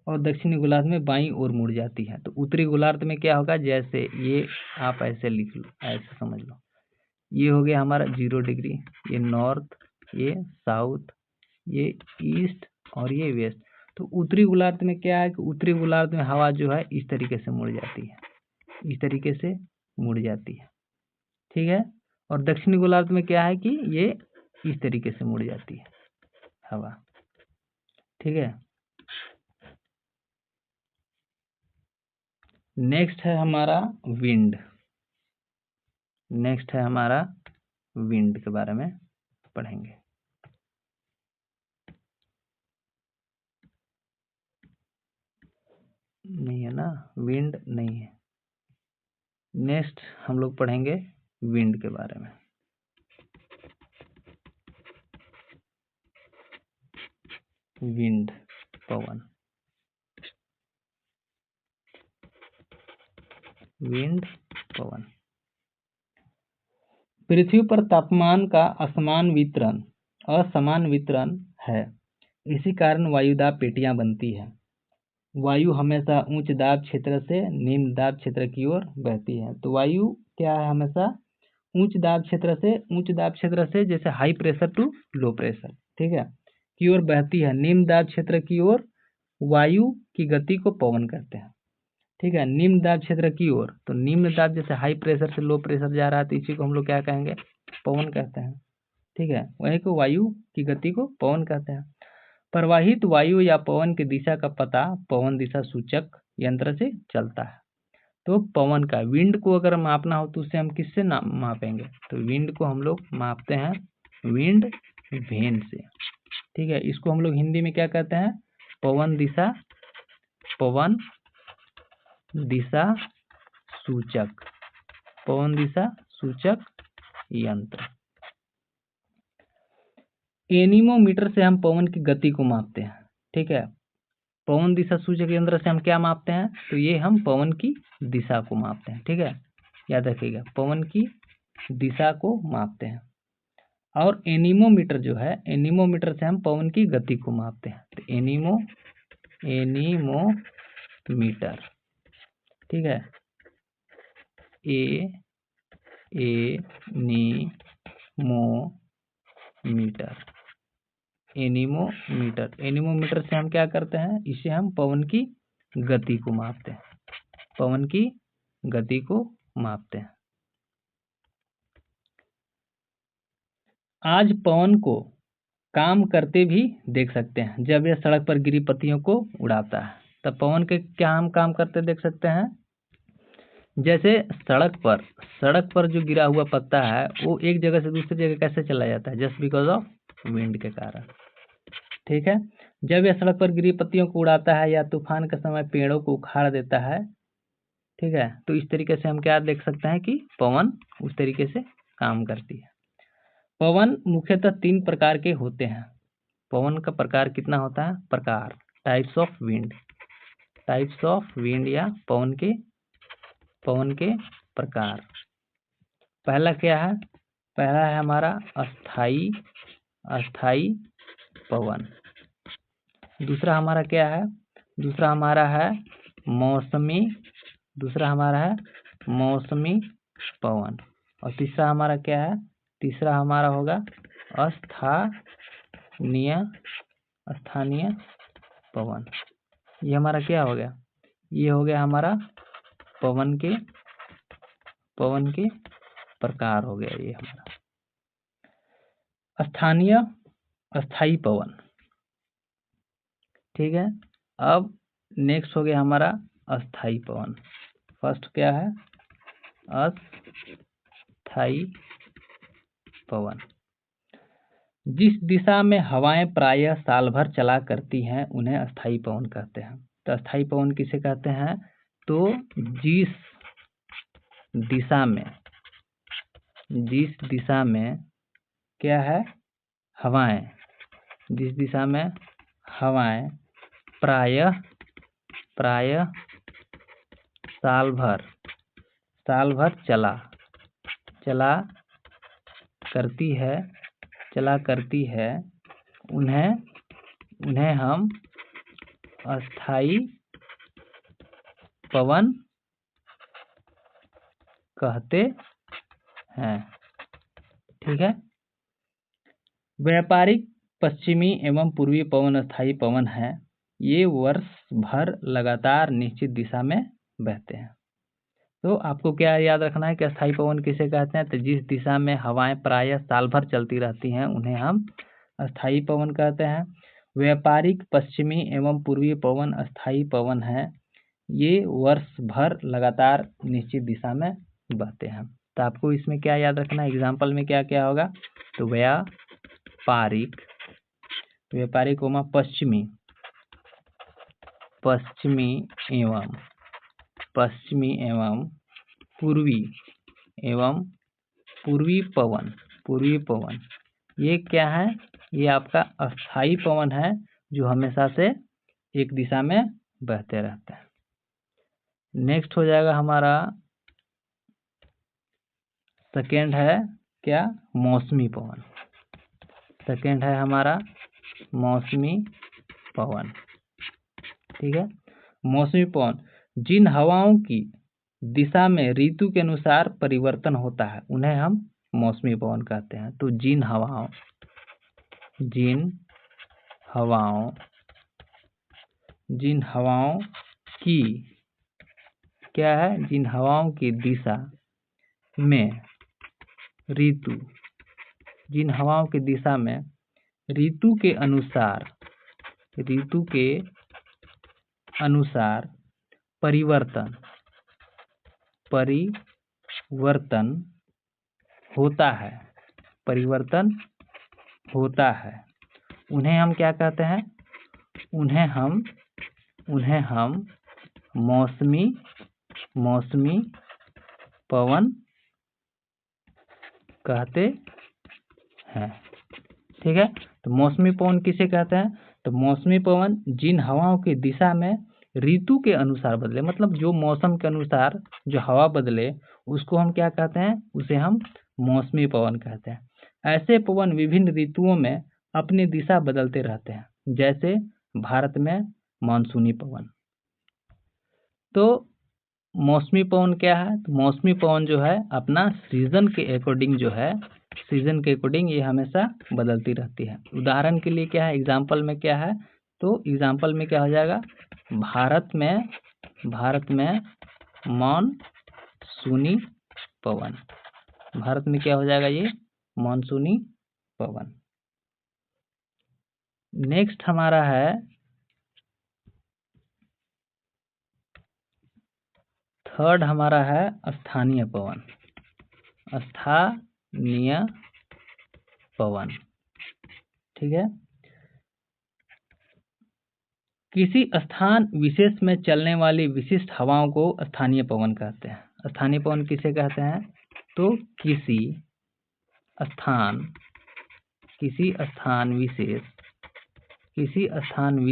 और दक्षिणी गोलार्ध में बाईं ओर मुड़ जाती है। तो उत्तरी गोलार्ध में क्या होगा? जैसे ये आप ऐसे लिख लो, ऐसे समझ लो, ये हो गया हमारा 0 डिग्री, ये नॉर्थ, ये साउथ, ये ईस्ट और ये वेस्ट। तो उत्तरी गोलार्ध में क्या है कि उत्तरी गोलार्ध में हवा जो है इस तरीके से मुड़ जाती है, इस तरीके से मुड़ जाती है। ठीक है, और दक्षिणी गोलार्ध में क्या है कि ये इस तरीके से मुड़ जाती है हवा। ठीक है, नेक्स्ट है हमारा विंड। विंड के बारे में पढ़ेंगे। नहीं है ना, विंड नहीं है। नेक्स्ट हम लोग पढ़ेंगे विंड के बारे में। विंड, पवन, विंड, पवन। पृथ्वी पर तापमान का असमान वितरण है, इसी कारण वायुदाब पेटियां बनती है। वायु हमेशा उच्च दाब क्षेत्र से निम्न दाब क्षेत्र की ओर बहती है। तो वायु क्या है? हमेशा उच्च दाब क्षेत्र से जैसे high pressure to low pressure, ठीक है, की ओर बहती है। निम्न दाब क्षेत्र की ओर वायु की गति को पवन कहते हैं। ठीक है, निम्न दाब क्षेत्र की ओर, तो निम्न दाब जैसे हाई प्रेशर से लो प्रेशर जा रहा है तो इसी को हम लोग क्या कहेंगे? पवन कहते हैं। ठीक है, वही को वायु की गति को पवन कहते हैं। प्रवाहित वायु या पवन की दिशा का पता पवन दिशा सूचक यंत्र से चलता है। तो पवन का, विंड को अगर मापना हो तो उसे हम किससे मापेंगे? तो विंड को हम लोग मापते हैं विंड वेन से। ठीक है, इसको हम लोग हिंदी में क्या कहते हैं, पवन दिशा सूचक, पवन दिशा सूचक यंत्र। एनीमोमीटर से हम पवन की गति को मापते हैं। ठीक है, पवन दिशा सूचक यंत्र से हम क्या मापते हैं, तो ये हम पवन की दिशा को मापते हैं। ठीक है, याद रखिएगा, पवन की दिशा को मापते हैं। और एनीमोमीटर जो है, एनीमोमीटर से हम पवन की गति को मापते हैं। तो एनीमोमीटर, ठीक है, एनीमोमीटर से हम क्या करते हैं, इसे हम पवन की गति को मापते हैं, पवन की गति को मापते हैं। आज पवन को काम करते भी देख सकते हैं। जब यह सड़क पर गिरी पत्तियों को उड़ाता है, तब पवन के क्या हम काम करते देख सकते हैं। जैसे सड़क पर जो गिरा हुआ पत्ता है वो एक जगह से दूसरी जगह कैसे चला जाता है, जस्ट बिकॉज ऑफ विंड के कारण। ठीक है, जब यह सड़क पर गिरी पत्तियों को उड़ाता है या तूफान के समय पेड़ों को उखाड़ देता है, ठीक है, तो इस तरीके से हम क्या देख सकते हैं कि पवन उस तरीके से काम करती है। पवन मुख्यतः 3 प्रकार के होते हैं। पवन का प्रकार कितना होता है, प्रकार, टाइप्स ऑफ विंड या पवन के प्रकार। पहला क्या है, पहला है हमारा अस्थाई पवन। दूसरा हमारा क्या है, दूसरा हमारा है मौसमी पवन। और तीसरा हमारा क्या है, तीसरा हमारा होगा स्थानीय पवन। ये हमारा क्या हो गया, ये हो गया हमारा पवन के प्रकार हो गया ये हमारा। अस्थाई पवन, ठीक है। अब नेक्स्ट हो गया हमारा अस्थाई पवन। फर्स्ट क्या है, अस्थाई पवन। जिस दिशा में हवाएं प्रायः साल भर चला करती हैं उन्हें अस्थाई पवन कहते हैं। तो अस्थाई पवन किसे कहते हैं, तो जिस दिशा में क्या है, हवाएं, जिस दिशा में हवाएं प्रायः साल भर चला करती है उन्हें हम अस्थाई पवन कहते हैं। ठीक है, व्यापारिक पश्चिमी एवं पूर्वी पवन अस्थाई पवन है। ये वर्ष भर लगातार निश्चित दिशा में बहते हैं। तो आपको क्या याद रखना है कि अस्थाई पवन किसे कहते हैं, तो जिस दिशा में हवाएं प्रायः साल भर चलती रहती हैं उन्हें हम अस्थाई पवन कहते हैं। व्यापारिक पश्चिमी एवं पूर्वी पवन अस्थाई पवन है। ये वर्ष भर लगातार निश्चित दिशा में बहते हैं। तो आपको इसमें क्या याद रखना है, एग्जाम्पल में क्या क्या होगा, तो व्यापारिक एवं पश्चिमी एवं पूर्वी पवन, ये क्या है, ये आपका अस्थाई पवन है जो हमेशा से एक दिशा में बहते रहते हैं। नेक्स्ट हो जाएगा हमारा सेकेंड है क्या, मौसमी पवन। सेकेंड है हमारा मौसमी पवन। ठीक है, मौसमी पवन जिन हवाओं की दिशा में ऋतु के अनुसार परिवर्तन होता है उन्हें हम मौसमी पवन कहते हैं। तो जिन हवाओं की क्या है, जिन हवाओं की दिशा में ऋतु के अनुसार परिवर्तन होता है उन्हें हम क्या कहते हैं? उन्हें हम मौसमी पवन कहते हैं। ठीक है, तो मौसमी पवन किसे कहते हैं? तो मौसमी पवन जिन हवाओं की दिशा में ऋतु के अनुसार बदले, मतलब जो मौसम के अनुसार जो हवा बदले, उसको हम क्या कहते हैं? उसे हम मौसमी पवन कहते हैं। ऐसे पवन विभिन्न ऋतुओं में अपनी दिशा बदलते रहते हैं, जैसे भारत में मानसूनी पवन। तो मौसमी पवन क्या है? तो मौसमी पवन जो है अपना सीजन के अकॉर्डिंग ये हमेशा बदलती रहती है। उदाहरण के लिए क्या है? एग्जाम्पल में क्या है? तो एग्जाम्पल में क्या हो जाएगा? भारत में मानसूनी पवन। भारत में क्या हो जाएगा? ये मानसूनी पवन। नेक्स्ट हमारा है थर्ड, हमारा है स्थानीय पवन। स्थानीय पवन, ठीक है। किसी स्थान विशेष में चलने वाली विशिष्ट हवाओं को स्थानीय पवन कहते हैं। स्थानीय पवन किसे कहते हैं? तो किसी स्थान विशेष में चलने वाली विशिष्ट हवाओं को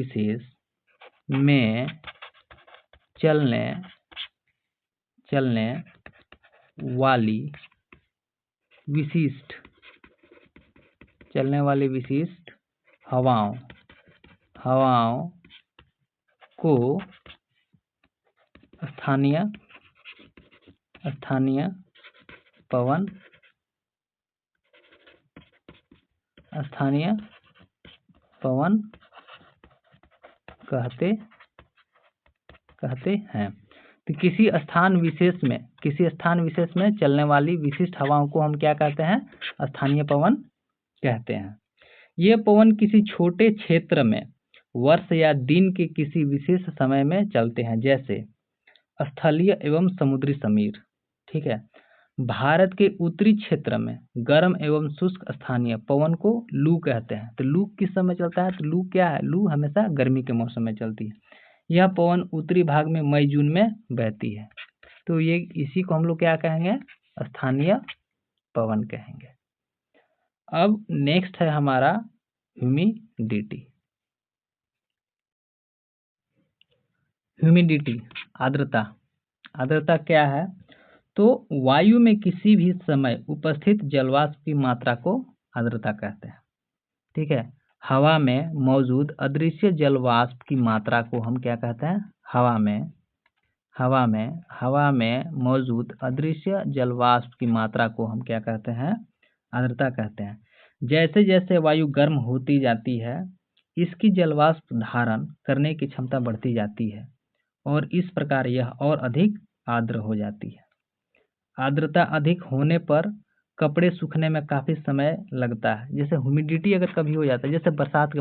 स्थानीय पवन कहते हैं। तो किसी स्थान विशेष में चलने वाली विशिष्ट हवाओं को हम क्या कहते हैं? स्थानीय पवन कहते हैं। ये पवन किसी छोटे क्षेत्र में वर्ष या दिन के किसी विशेष समय में चलते हैं, जैसे स्थलीय एवं समुद्री समीर। ठीक है, भारत के उत्तरी क्षेत्र में गर्म एवं शुष्क स्थानीय पवन को लू कहते हैं। तो लू किस समय चलता है? तो लू क्या है? लू हमेशा गर्मी के मौसम में चलती है। यह पवन उत्तरी भाग में मई जून में बहती है। तो ये इसी को हम लोग क्या कहेंगे? स्थानीय पवन कहेंगे। अब नेक्स्ट है हमारा ह्यूमिडिटी, आर्द्रता क्या है? तो वायु में किसी भी समय उपस्थित जलवाष्प की मात्रा को आर्द्रता कहते हैं। ठीक है, हवा में मौजूद अदृश्य जलवाष्प की मात्रा को हम क्या कहते हैं? हवा में मौजूद अदृश्य जलवाष्प की मात्रा को हम क्या कहते हैं? आर्द्रता कहते हैं। जैसे जैसे वायु गर्म होती जाती है, इसकी जलवाष्प धारण करने की क्षमता बढ़ती जाती है और इस प्रकार यह और अधिक आर्द्र हो जाती है। आर्द्रता अधिक होने पर कपड़े सूखने में काफ़ी समय लगता है। जैसे ह्यूमिडिटी अगर कभी हो जाता है, जैसे बरसात के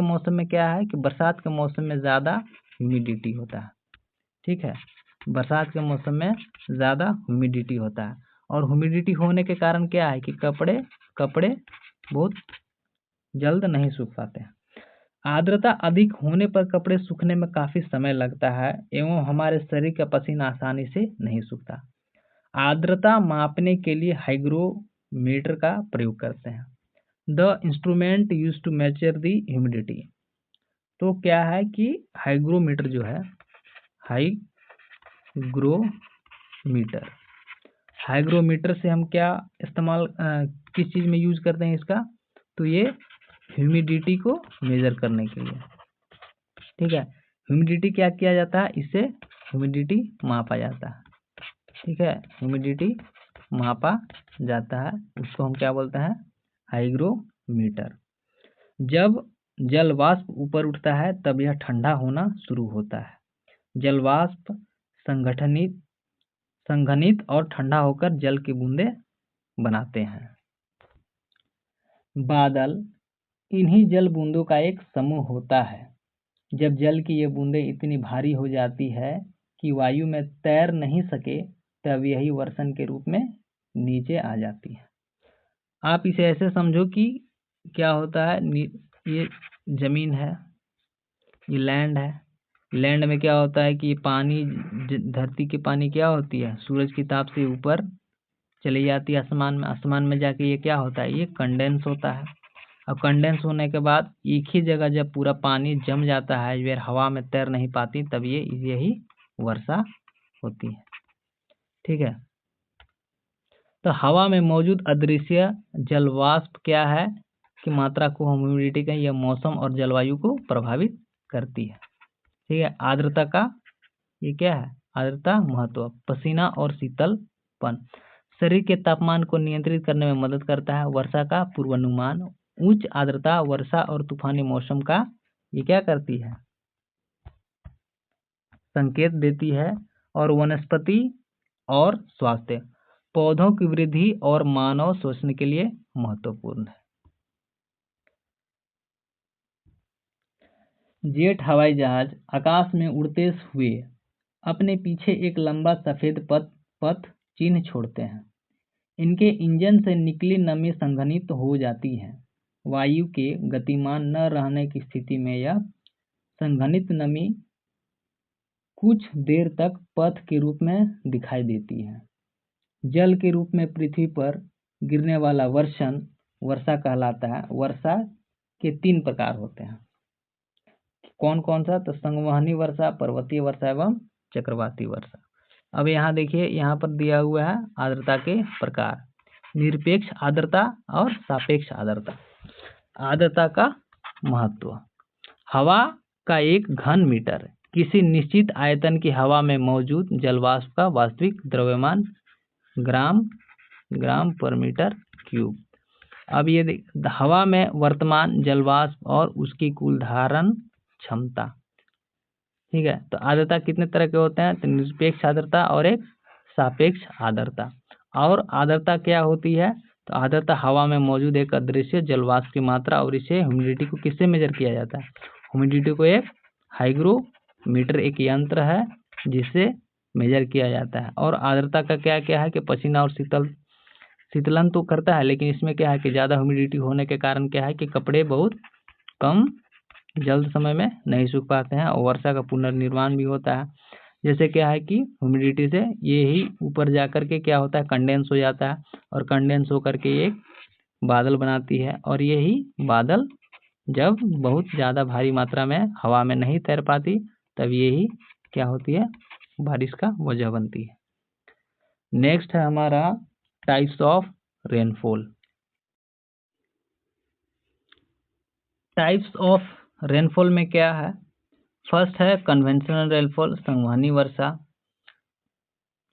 मौसम में क्या है कि बरसात के मौसम में ज़्यादा ह्यूमिडिटी होता है। ठीक है, बरसात के मौसम में ज़्यादा ह्यूमिडिटी होता है और ह्यूमिडिटी होने के कारण क्या है कि कपड़े बहुत जल्द नहीं सूख पाते हैं। आर्द्रता अधिक होने पर कपड़े सूखने में काफ़ी समय लगता है एवं हमारे शरीर का पसीना आसानी से नहीं सूखता। आर्द्रता मापने के लिए हाइग्रोमीटर का प्रयोग करते हैं। The instrument used to measure the humidity. तो क्या है कि हाइग्रोमीटर जो है, हाइग्रोमीटर से हम क्या इस्तेमाल किस चीज़ में यूज करते हैं इसका? तो ये ह्यूमिडिटी को मेजर करने के लिए। ठीक है, ह्यूमिडिटी क्या किया जाता है? इससे ह्यूमिडिटी मापा जाता है। ठीक है, ह्यूमिडिटी मापा जाता है, उसको हम क्या बोलते हैं? हाइग्रोमीटर। जब जल वाष्प ऊपर उठता है तब यह ठंडा होना शुरू होता है। जल वाष्प संघनित और ठंडा होकर जल की बूंदें बनाते हैं। बादल इन्हीं जल बूंदों का एक समूह होता है। जब जल की ये बूंदें इतनी भारी हो जाती है कि वायु में तैर नहीं सके, तब यही वर्षण के रूप में नीचे आ जाती है। आप इसे ऐसे समझो कि क्या होता है, ये जमीन है, ये लैंड है। लैंड में क्या होता है कि पानी, धरती की पानी क्या होती है, सूरज की ताप से ऊपर चली जाती है आसमान में। आसमान में जाके ये क्या होता है, ये कंडेंस होता है। अब कंडेंस होने के बाद एक ही जगह जब पूरा पानी जम जाता है, फिर हवा में तैर नहीं पाती, तब यही वर्षा होती है। ठीक है। तो हवा में मौजूद अदृश्य जलवाष्प क्या है कि मात्रा को, ह्यूमिडिटी का, यह मौसम और जलवायु को प्रभावित करती है। ठीक है। आर्द्रता का ये क्या है, आर्द्रता महत्व, पसीना और शीतलपन शरीर के तापमान को नियंत्रित करने में मदद करता है। वर्षा का पूर्वानुमान, उच्च आर्द्रता वर्षा और तूफानी मौसम का ये क्या करती है, संकेत देती है। और वनस्पति और स्वास्थ्य, पौधों की वृद्धि और मानव शोषण के लिए महत्वपूर्ण है। जेट हवाई जहाज आकाश में उड़ते हुए अपने पीछे एक लंबा सफेद पथ चिन्ह छोड़ते हैं। इनके इंजन से निकली नमी संघनित हो जाती है। वायु के गतिमान न रहने की स्थिति में यह संघनित नमी कुछ देर तक पथ के रूप में दिखाई देती है। जल के रूप में पृथ्वी पर गिरने वाला वर्षण वर्षा कहलाता है। वर्षा के 3 प्रकार होते हैं। कौन कौन सा, तो संवहनी वर्षा, पर्वतीय वर्षा एवं चक्रवाती वर्षा। अब यहाँ देखिए, यहाँ पर दिया हुआ है आर्द्रता के प्रकार, निरपेक्ष आर्द्रता और सापेक्ष आर्द्रता। आर्द्रता का महत्व, हवा का एक घन मीटर किसी निश्चित आयतन की हवा में मौजूद जलवाष्प का वास्तविक द्रव्यमान ग्राम पर मीटर क्यूब। अब ये हवा में वर्तमान जलवाष्प और उसकी कुल धारण क्षमता। ठीक है। तो आर्द्रता कितने तरह के होते हैं, तो निरपेक्ष आर्द्रता और एक सापेक्ष आर्द्रता। और आर्द्रता क्या होती है, तो आर्द्रता हवा में मौजूद एक अदृश्य जलवाष्प की मात्रा, और इसे ह्यूमिडिटी को किससे मेजर किया जाता है, ह्यूमिडिटी को एक हाइग्रोमीटर, एक यंत्र है जिससे मेजर किया जाता है। और आर्द्रता का क्या क्या है कि पसीना और शीतलन तो करता है, लेकिन इसमें क्या है कि ज़्यादा ह्यूमिडिटी होने के कारण क्या है कि कपड़े बहुत कम जल्द समय में नहीं सूख पाते हैं, और वर्षा का पुनर्निर्माण भी होता है। जैसे क्या है कि ह्यूमिडिटी से ये ही ऊपर जाकर के क्या होता है, कंडेंस हो जाता है, और कंडेंस होकर के एक बादल बनाती है। और यही बादल जब बहुत ज़्यादा भारी मात्रा में हवा में नहीं तैर पाती, तब यही क्या होती है, बारिश का वजह बनती है। नेक्स्ट है हमारा types of rainfall. Types of rainfall में क्या है, फर्स्ट है कन्वेंशनल रेनफॉल, संवहनी वर्षा।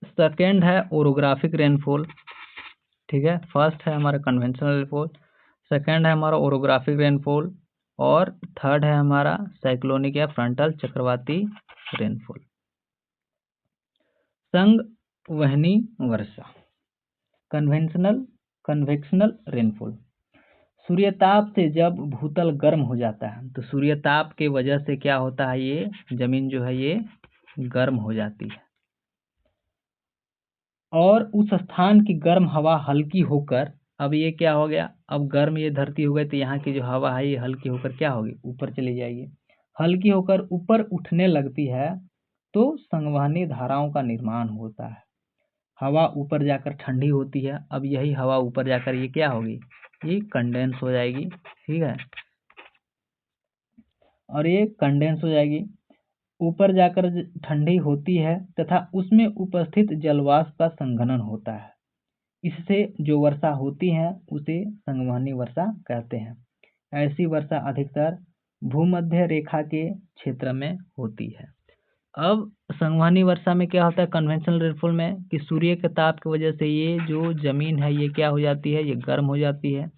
सेकेंड है ओरोग्राफिक रेनफॉल। ठीक है। फर्स्ट है हमारा कन्वेंशनल रेनफॉल, सेकेंड है हमारा ओरोग्राफिक रेनफॉल, और थर्ड है हमारा साइक्लोनिक या फ्रंटल चक्रवाती रेनफॉल। संवहनी वर्षा, कन्वेक्शनल रेनफॉल। सूर्यताप से जब भूतल गर्म हो जाता है, तो सूर्यताप के वजह से क्या होता है, ये जमीन जो है ये गर्म हो जाती है, और उस स्थान की गर्म हवा हल्की होकर, अब ये क्या हो गया, अब गर्म ये धरती हो गई, तो यहाँ की जो हवा है ये हल्की होकर क्या होगी, ऊपर चली जाएगी। हल्की होकर ऊपर उठने लगती है, तो संवहनी धाराओं का निर्माण होता है। हवा ऊपर जाकर ठंडी होती है। अब यही हवा ऊपर जाकर ये क्या होगी, ये कंडेंस हो जाएगी। ठीक है। और ये कंडेंस हो जाएगी, ऊपर जाकर ठंडी होती है, तथा उसमें उपस्थित जलवाष्प का संघनन होता है। इससे जो वर्षा होती है उसे संवहनी वर्षा कहते हैं। ऐसी वर्षा अधिकतर भूमध्य रेखा के क्षेत्र में होती है। अब संवहनी वर्षा में क्या होता है, कन्वेंशनल रेनफॉल में, कि सूर्य के ताप की वजह से ये जो जमीन है ये क्या हो जाती है, ये गर्म हो जाती है,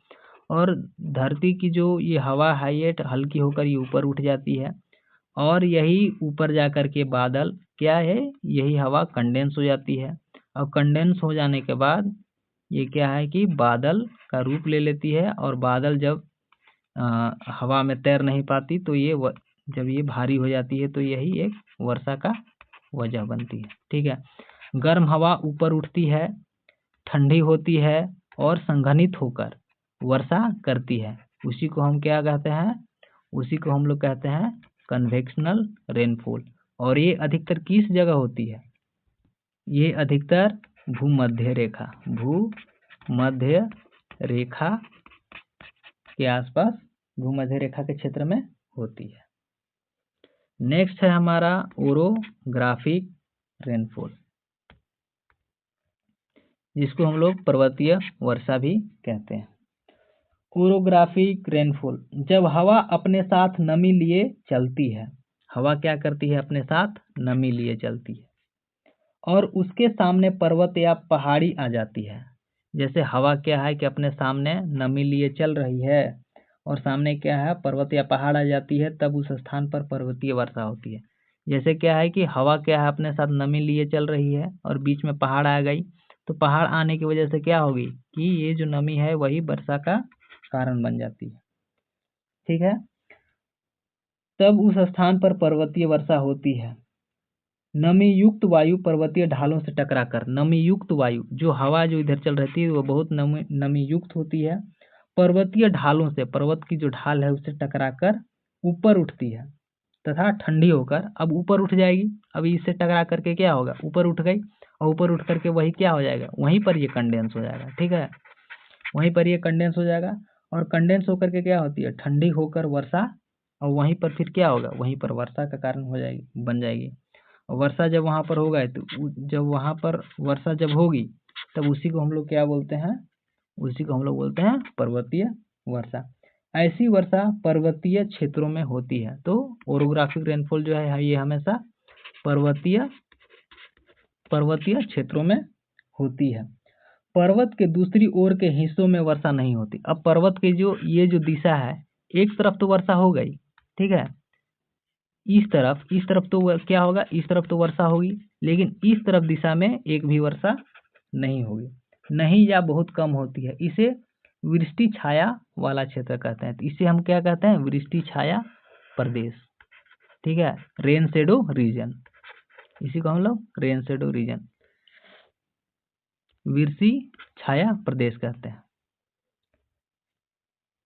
और धरती की जो ये हवा है ये हल्की होकर ये ऊपर उठ जाती है, और यही ऊपर जाकर के बादल क्या है, यही हवा कंडेंस हो जाती है। और कंडेंस हो जाने के बाद ये क्या है कि बादल का रूप ले लेती है, और बादल जब हवा में तैर नहीं पाती, तो ये जब ये भारी हो जाती है, तो यही एक वर्षा का वजह बनती है। ठीक है। गर्म हवा ऊपर उठती है, ठंडी होती है, और संघनित होकर वर्षा करती है। उसी को हम क्या कहते हैं, उसी को हम लोग कहते हैं कन्वेक्शनल रेनफॉल। और ये अधिकतर किस जगह होती है, ये अधिकतर भूमध्य रेखा के आसपास, भूमध्य रेखा के क्षेत्र में होती है। नेक्स्ट है हमारा ओरोग्राफिक रेनफॉल, जिसको हम लोग पर्वतीय वर्षा भी कहते हैं। ओरोग्राफिक रेनफॉल, जब हवा अपने साथ नमी लिए चलती है, हवा क्या करती है, अपने साथ नमी लिए चलती है, और उसके सामने पर्वत या पहाड़ी आ जाती है। जैसे हवा क्या है कि अपने सामने नमी लिए चल रही है और सामने क्या है, पर्वत या पहाड़ आ जाती है, तब उस स्थान पर पर्वतीय वर्षा होती है। जैसे क्या है कि हवा क्या है, अपने साथ नमी लिए चल रही है और बीच में पहाड़ आ गई, तो पहाड़ आने की वजह से क्या होगी कि ये जो नमी है वही वर्षा का कारण बन जाती है। ठीक है, तब उस स्थान पर पर्वतीय वर्षा होती है। नमी युक्त वायु पर्वतीय ढालों से टकराकर, नमी युक्त वायु, जो हवा जो इधर चल रही थी वो बहुत नमी युक्त होती है, पर्वतीय ढालों से, पर्वत की जो ढाल है उससे टकराकर ऊपर उठती है तथा ठंडी होकर अब ऊपर उठ जाएगी। अब इससे टकरा करके क्या होगा, ऊपर उठ गई, और ऊपर उठ करके वही क्या हो जाएगा, वहीं पर ये कंडेंस हो जाएगा। ठीक है, वहीं पर ये कंडेंस हो जाएगा, और कंडेंस होकर के क्या होती है, ठंडी होकर वर्षा, और वहीं पर फिर क्या होगा, वहीं पर वर्षा का कारण हो जाएगी, बन जाएगी। और वर्षा जब वहाँ पर होगा, तो जब वहाँ पर वर्षा जब होगी, तब उसी को हम लोग क्या बोलते हैं, उसी को हम लोग बोलते हैं पर्वतीय वर्षा। ऐसी वर्षा पर्वतीय क्षेत्रों में होती है। तो ओरोग्राफिक रेनफॉल जो है ये हमेशा पर्वतीय क्षेत्रों में होती है। पर्वत के दूसरी ओर के हिस्सों में वर्षा नहीं होती। अब पर्वत की जो ये जो दिशा है, एक तरफ तो वर्षा हो गई, ठीक है, इस तरफ तो क्या होगा, इस तरफ तो वर्षा होगी, लेकिन इस तरफ दिशा में एक भी वर्षा नहीं होगी, नहीं या बहुत कम होती है। इसे वृष्टि छाया वाला क्षेत्र कहते हैं। तो इसे हम क्या कहते हैं, वृष्टि छाया प्रदेश। ठीक है, रेन शेडो रीजन, इसी को हम लोग रेन शेडो रीजन, वृष्टि छाया प्रदेश कहते हैं।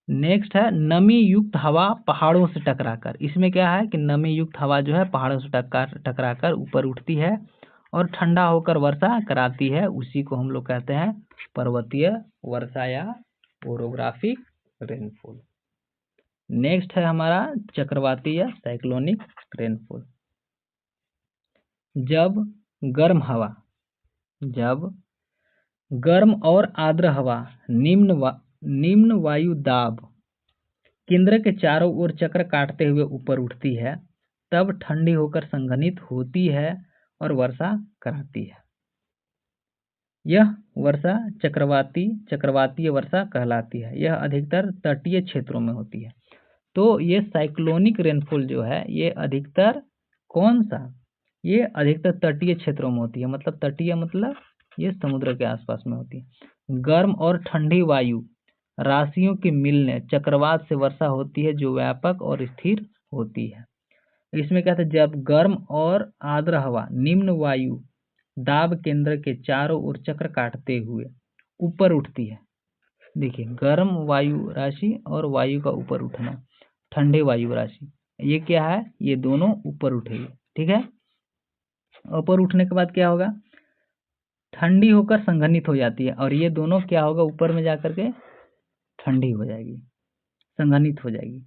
नेक्स्ट है नमी युक्त हवा पहाड़ों से टकराकर। इसमें क्या है कि नमी युक्त हवा जो है पहाड़ों से टकराकर ऊपर उठती है और ठंडा होकर वर्षा कराती है, उसी को हम लोग कहते हैं पर्वतीय वर्षा या ओरोग्राफिक रेनफॉल। नेक्स्ट है हमारा चक्रवाती या साइक्लोनिक रेनफॉल। जब गर्म और आर्द्र हवा निम्न वायु दाब केंद्र के चारों ओर चक्र काटते हुए ऊपर उठती है, तब ठंडी होकर संघनित होती है और वर्षा कराती है। यह वर्षा चक्रवातीय वर्षा कहलाती है। यह अधिकतर तटीय क्षेत्रों में होती है। तो ये साइक्लोनिक रेनफॉल जो है ये अधिकतर कौन सा, ये अधिकतर तटीय क्षेत्रों में होती है। मतलब तटीय मतलब ये समुद्र के आसपास में होती है। गर्म और ठंडी वायु राशियों के मिलने चक्रवात से वर्षा होती है, जो व्यापक और स्थिर होती है। इसमें क्या था, जब गर्म और आर्द्र हवा निम्न वायु दाब केंद्र के चारों ओर चक्र काटते हुए ऊपर उठती है। देखिए, गर्म वायु राशि और वायु का ऊपर उठना, ठंडे वायु राशि, ये क्या है, ये दोनों ऊपर उठेगी। ठीक है, ऊपर उठने के बाद क्या होगा, ठंडी होकर संघनित हो जाती है, और ये दोनों क्या होगा, ऊपर में जाकर के ठंडी हो जाएगी, संघनित हो जाएगी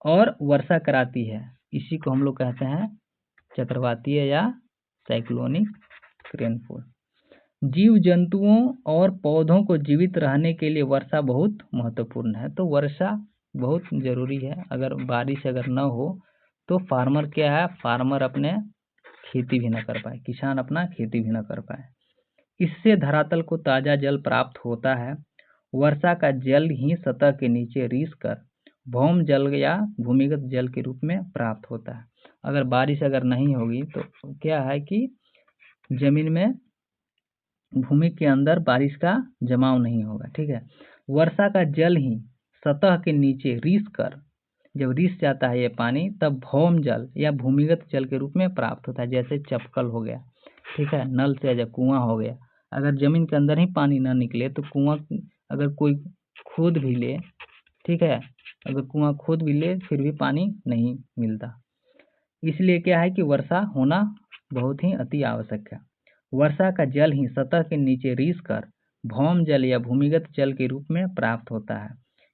और वर्षा कराती है। इसी को हम लोग कहते हैं चक्रवातीय या साइक्लोनिक रेनफॉल। जीव जंतुओं और पौधों को जीवित रहने के लिए वर्षा बहुत महत्वपूर्ण है। तो वर्षा बहुत जरूरी है। अगर बारिश अगर न हो तो फार्मर क्या है, फार्मर अपने खेती भी न कर पाए, किसान अपना खेती भी न कर पाए। इससे धरातल को ताजा जल प्राप्त होता है। वर्षा का जल ही सतह के नीचे रिस कर भौम जल या भूमिगत जल के रूप में प्राप्त होता है। अगर बारिश अगर नहीं होगी तो क्या है कि जमीन में, भूमि के अंदर बारिश का जमाव नहीं होगा। ठीक है, वर्षा का जल ही सतह के नीचे रिस कर, जब रिस जाता है ये पानी, तब भौम जल या भूमिगत जल के रूप में प्राप्त होता है। जैसे चपकल हो गया, ठीक है, नल से या कुआं हो गया। अगर जमीन के अंदर ही पानी ना निकले तो कुआं अगर कोई खोद भी ले ठीक है। अगर कुआं खोद भी ले फिर भी पानी नहीं मिलता। इसलिए क्या है कि वर्षा होना बहुत ही अति आवश्यक है। वर्षा का जल ही सतह के नीचे रिस कर भौम जल या भूमिगत जल के रूप में प्राप्त होता है।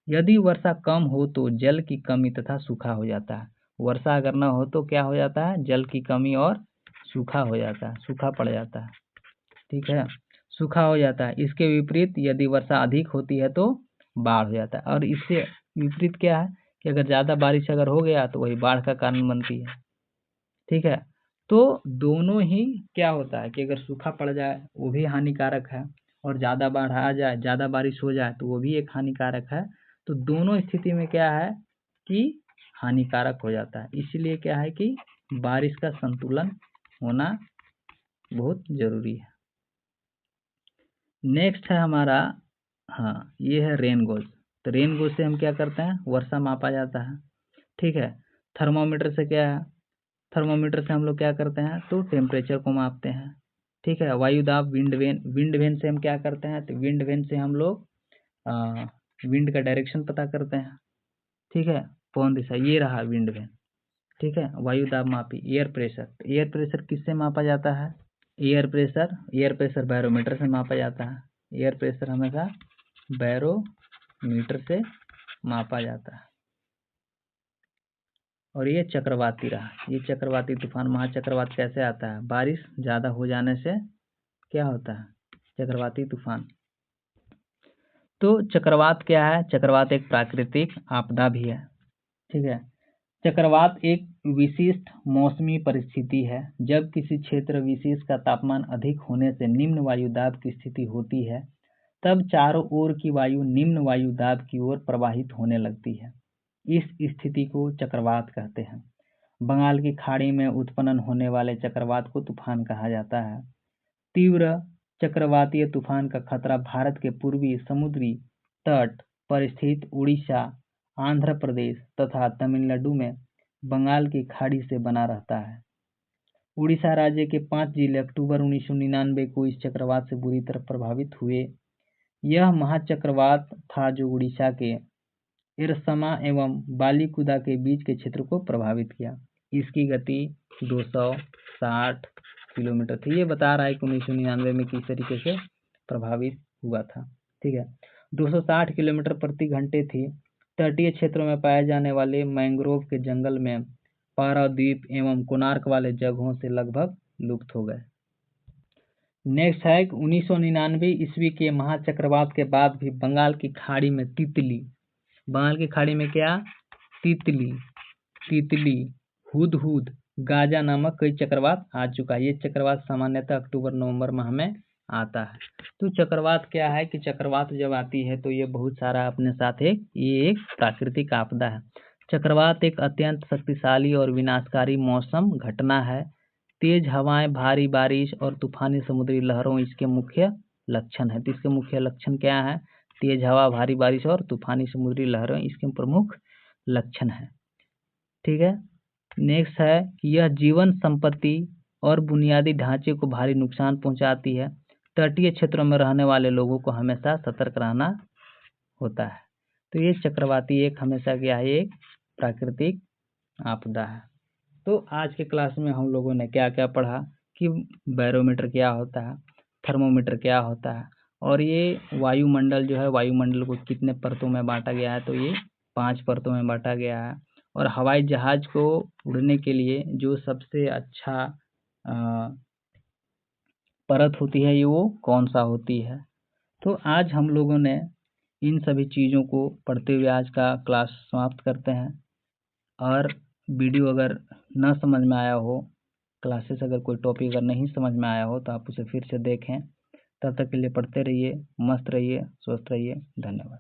यदि वर्षा कम हो तो जल की कमी तथा सूखा हो जाता है। वर्षा अगर न हो तो क्या हो जाता है, जल की कमी और सूखा हो जाता है, सूखा पड़ जाता है। ठीक है, सूखा हो जाता है। इसके विपरीत यदि वर्षा अधिक होती है तो बाढ़ हो जाता है। और इससे विपरीत क्या है कि अगर ज़्यादा बारिश अगर हो गया तो वही बाढ़ का कारण बनती है। ठीक है, तो दोनों ही क्या होता है कि अगर सूखा पड़ जाए वो भी हानिकारक है, और ज़्यादा बाढ़ आ जाए, ज़्यादा बारिश हो जाए तो वो भी एक हानिकारक है। तो दोनों स्थिति में क्या है कि हानिकारक हो जाता है। इसलिए क्या है कि बारिश का संतुलन होना बहुत जरूरी है। नेक्स्ट है हमारा, हाँ ये है रेन गोज। तो रेन गोज से हम क्या करते हैं, वर्षा मापा जाता है। ठीक है, थर्मोमीटर से क्या है, थर्मोमीटर से हम लोग क्या करते हैं तो टेम्परेचर को मापते हैं। ठीक है, वायुदाब, विंड वेन, विंड वेन से हम क्या करते हैं तो विंड वेन से हम लोग विंड का डायरेक्शन पता करते हैं। ठीक है, कौन दिशा, ये रहा विंड वेन। ठीक है, वायुदाब मापी। एयर प्रेशर, एयर प्रेशर किससे मापा जाता है, एयर प्रेशर बैरोमीटर से मापा जाता है। एयर प्रेशर हमेशा बैरोमीटर से मापा जाता है। और ये चक्रवाती रहा, ये चक्रवाती तूफान, महाचक्रवात कैसे आता है, बारिश ज़्यादा हो जाने से क्या होता है, चक्रवाती तूफान। तो चक्रवात क्या है, चक्रवात एक प्राकृतिक आपदा भी है। ठीक है, चक्रवात एक विशिष्ट मौसमी परिस्थिति है जब किसी क्षेत्र विशेष का तापमान अधिक होने से निम्न वायुदाब की स्थिति होती है, तब चारों ओर की वायु निम्न वायुदाब की ओर प्रवाहित होने लगती है। इस स्थिति को चक्रवात कहते हैं। बंगाल की खाड़ी में उत्पन्न होने वाले चक्रवात को तूफान कहा जाता है। तीव्र चक्रवातीय तूफान का खतरा भारत के पूर्वी समुद्री तट पर स्थित उड़ीसा, आंध्र प्रदेश तथा तमिलनाडु में बंगाल की खाड़ी से बना रहता है। उड़ीसा राज्य के 5 जिले अक्टूबर 1999 को इस चक्रवात से बुरी तरह प्रभावित हुए। यह महाचक्रवात था जो उड़ीसा के इरसमा एवं बालीकुदा के बीच के क्षेत्र को प्रभावित किया। इसकी गति 260 किलोमीटर थी। ये बता रहा है कि 1999 में किस तरीके से प्रभावित हुआ था। ठीक है, 260 किलोमीटर प्रति घंटे थी। तटीय क्षेत्रों में पाए जाने वाले मैंग्रोव के जंगल में पारादीप एवं कोणार्क वाले जगहों से लगभग लुप्त हो गए। नेक्स्ट है 1999 ईस्वी के महाचक्रवात के बाद भी बंगाल की खाड़ी में तितली, बंगाल की खाड़ी में क्या, तितली, हुदहुद, गाजा नामक कई चक्रवात आ चुका है। ये चक्रवात सामान्यतः अक्टूबर नवंबर माह में आता है। तो चक्रवात क्या है कि चक्रवात जब आती है तो ये बहुत सारा अपने साथ ये एक प्राकृतिक आपदा है। चक्रवात एक अत्यंत शक्तिशाली और विनाशकारी मौसम घटना है। तेज हवाएं, भारी बारिश और तूफानी समुद्री लहरों इसके मुख्य लक्षण है। तो इसके मुख्य लक्षण क्या है, तेज हवा, भारी बारिश और तूफानी समुद्री लहरों इसके प्रमुख लक्षण है। ठीक है, नेक्स्ट है कि यह जीवन संपत्ति और बुनियादी ढांचे को भारी नुकसान पहुंचाती है। तटीय क्षेत्रों में रहने वाले लोगों को हमेशा सतर्क रहना होता है। तो ये चक्रवाती एक हमेशा क्या है, एक प्राकृतिक आपदा है। तो आज के क्लास में हम लोगों ने क्या क्या पढ़ा कि बैरोमीटर क्या होता है, थर्मोमीटर क्या होता है, और ये वायुमंडल जो है, वायुमंडल को कितने परतों में बांटा गया है, तो ये 5 परतों में बांटा गया है। और हवाई जहाज को उड़ने के लिए जो सबसे अच्छा परत होती है ये वो कौन सा होती है। तो आज हम लोगों ने इन सभी चीज़ों को पढ़ते हुए आज का क्लास समाप्त करते हैं। और वीडियो अगर न समझ में आया हो, क्लासेस अगर कोई टॉपिक अगर नहीं समझ में आया हो तो आप उसे फिर से देखें। तब तक के लिए पढ़ते रहिए, मस्त रहिए, स्वस्थ रहिए। धन्यवाद।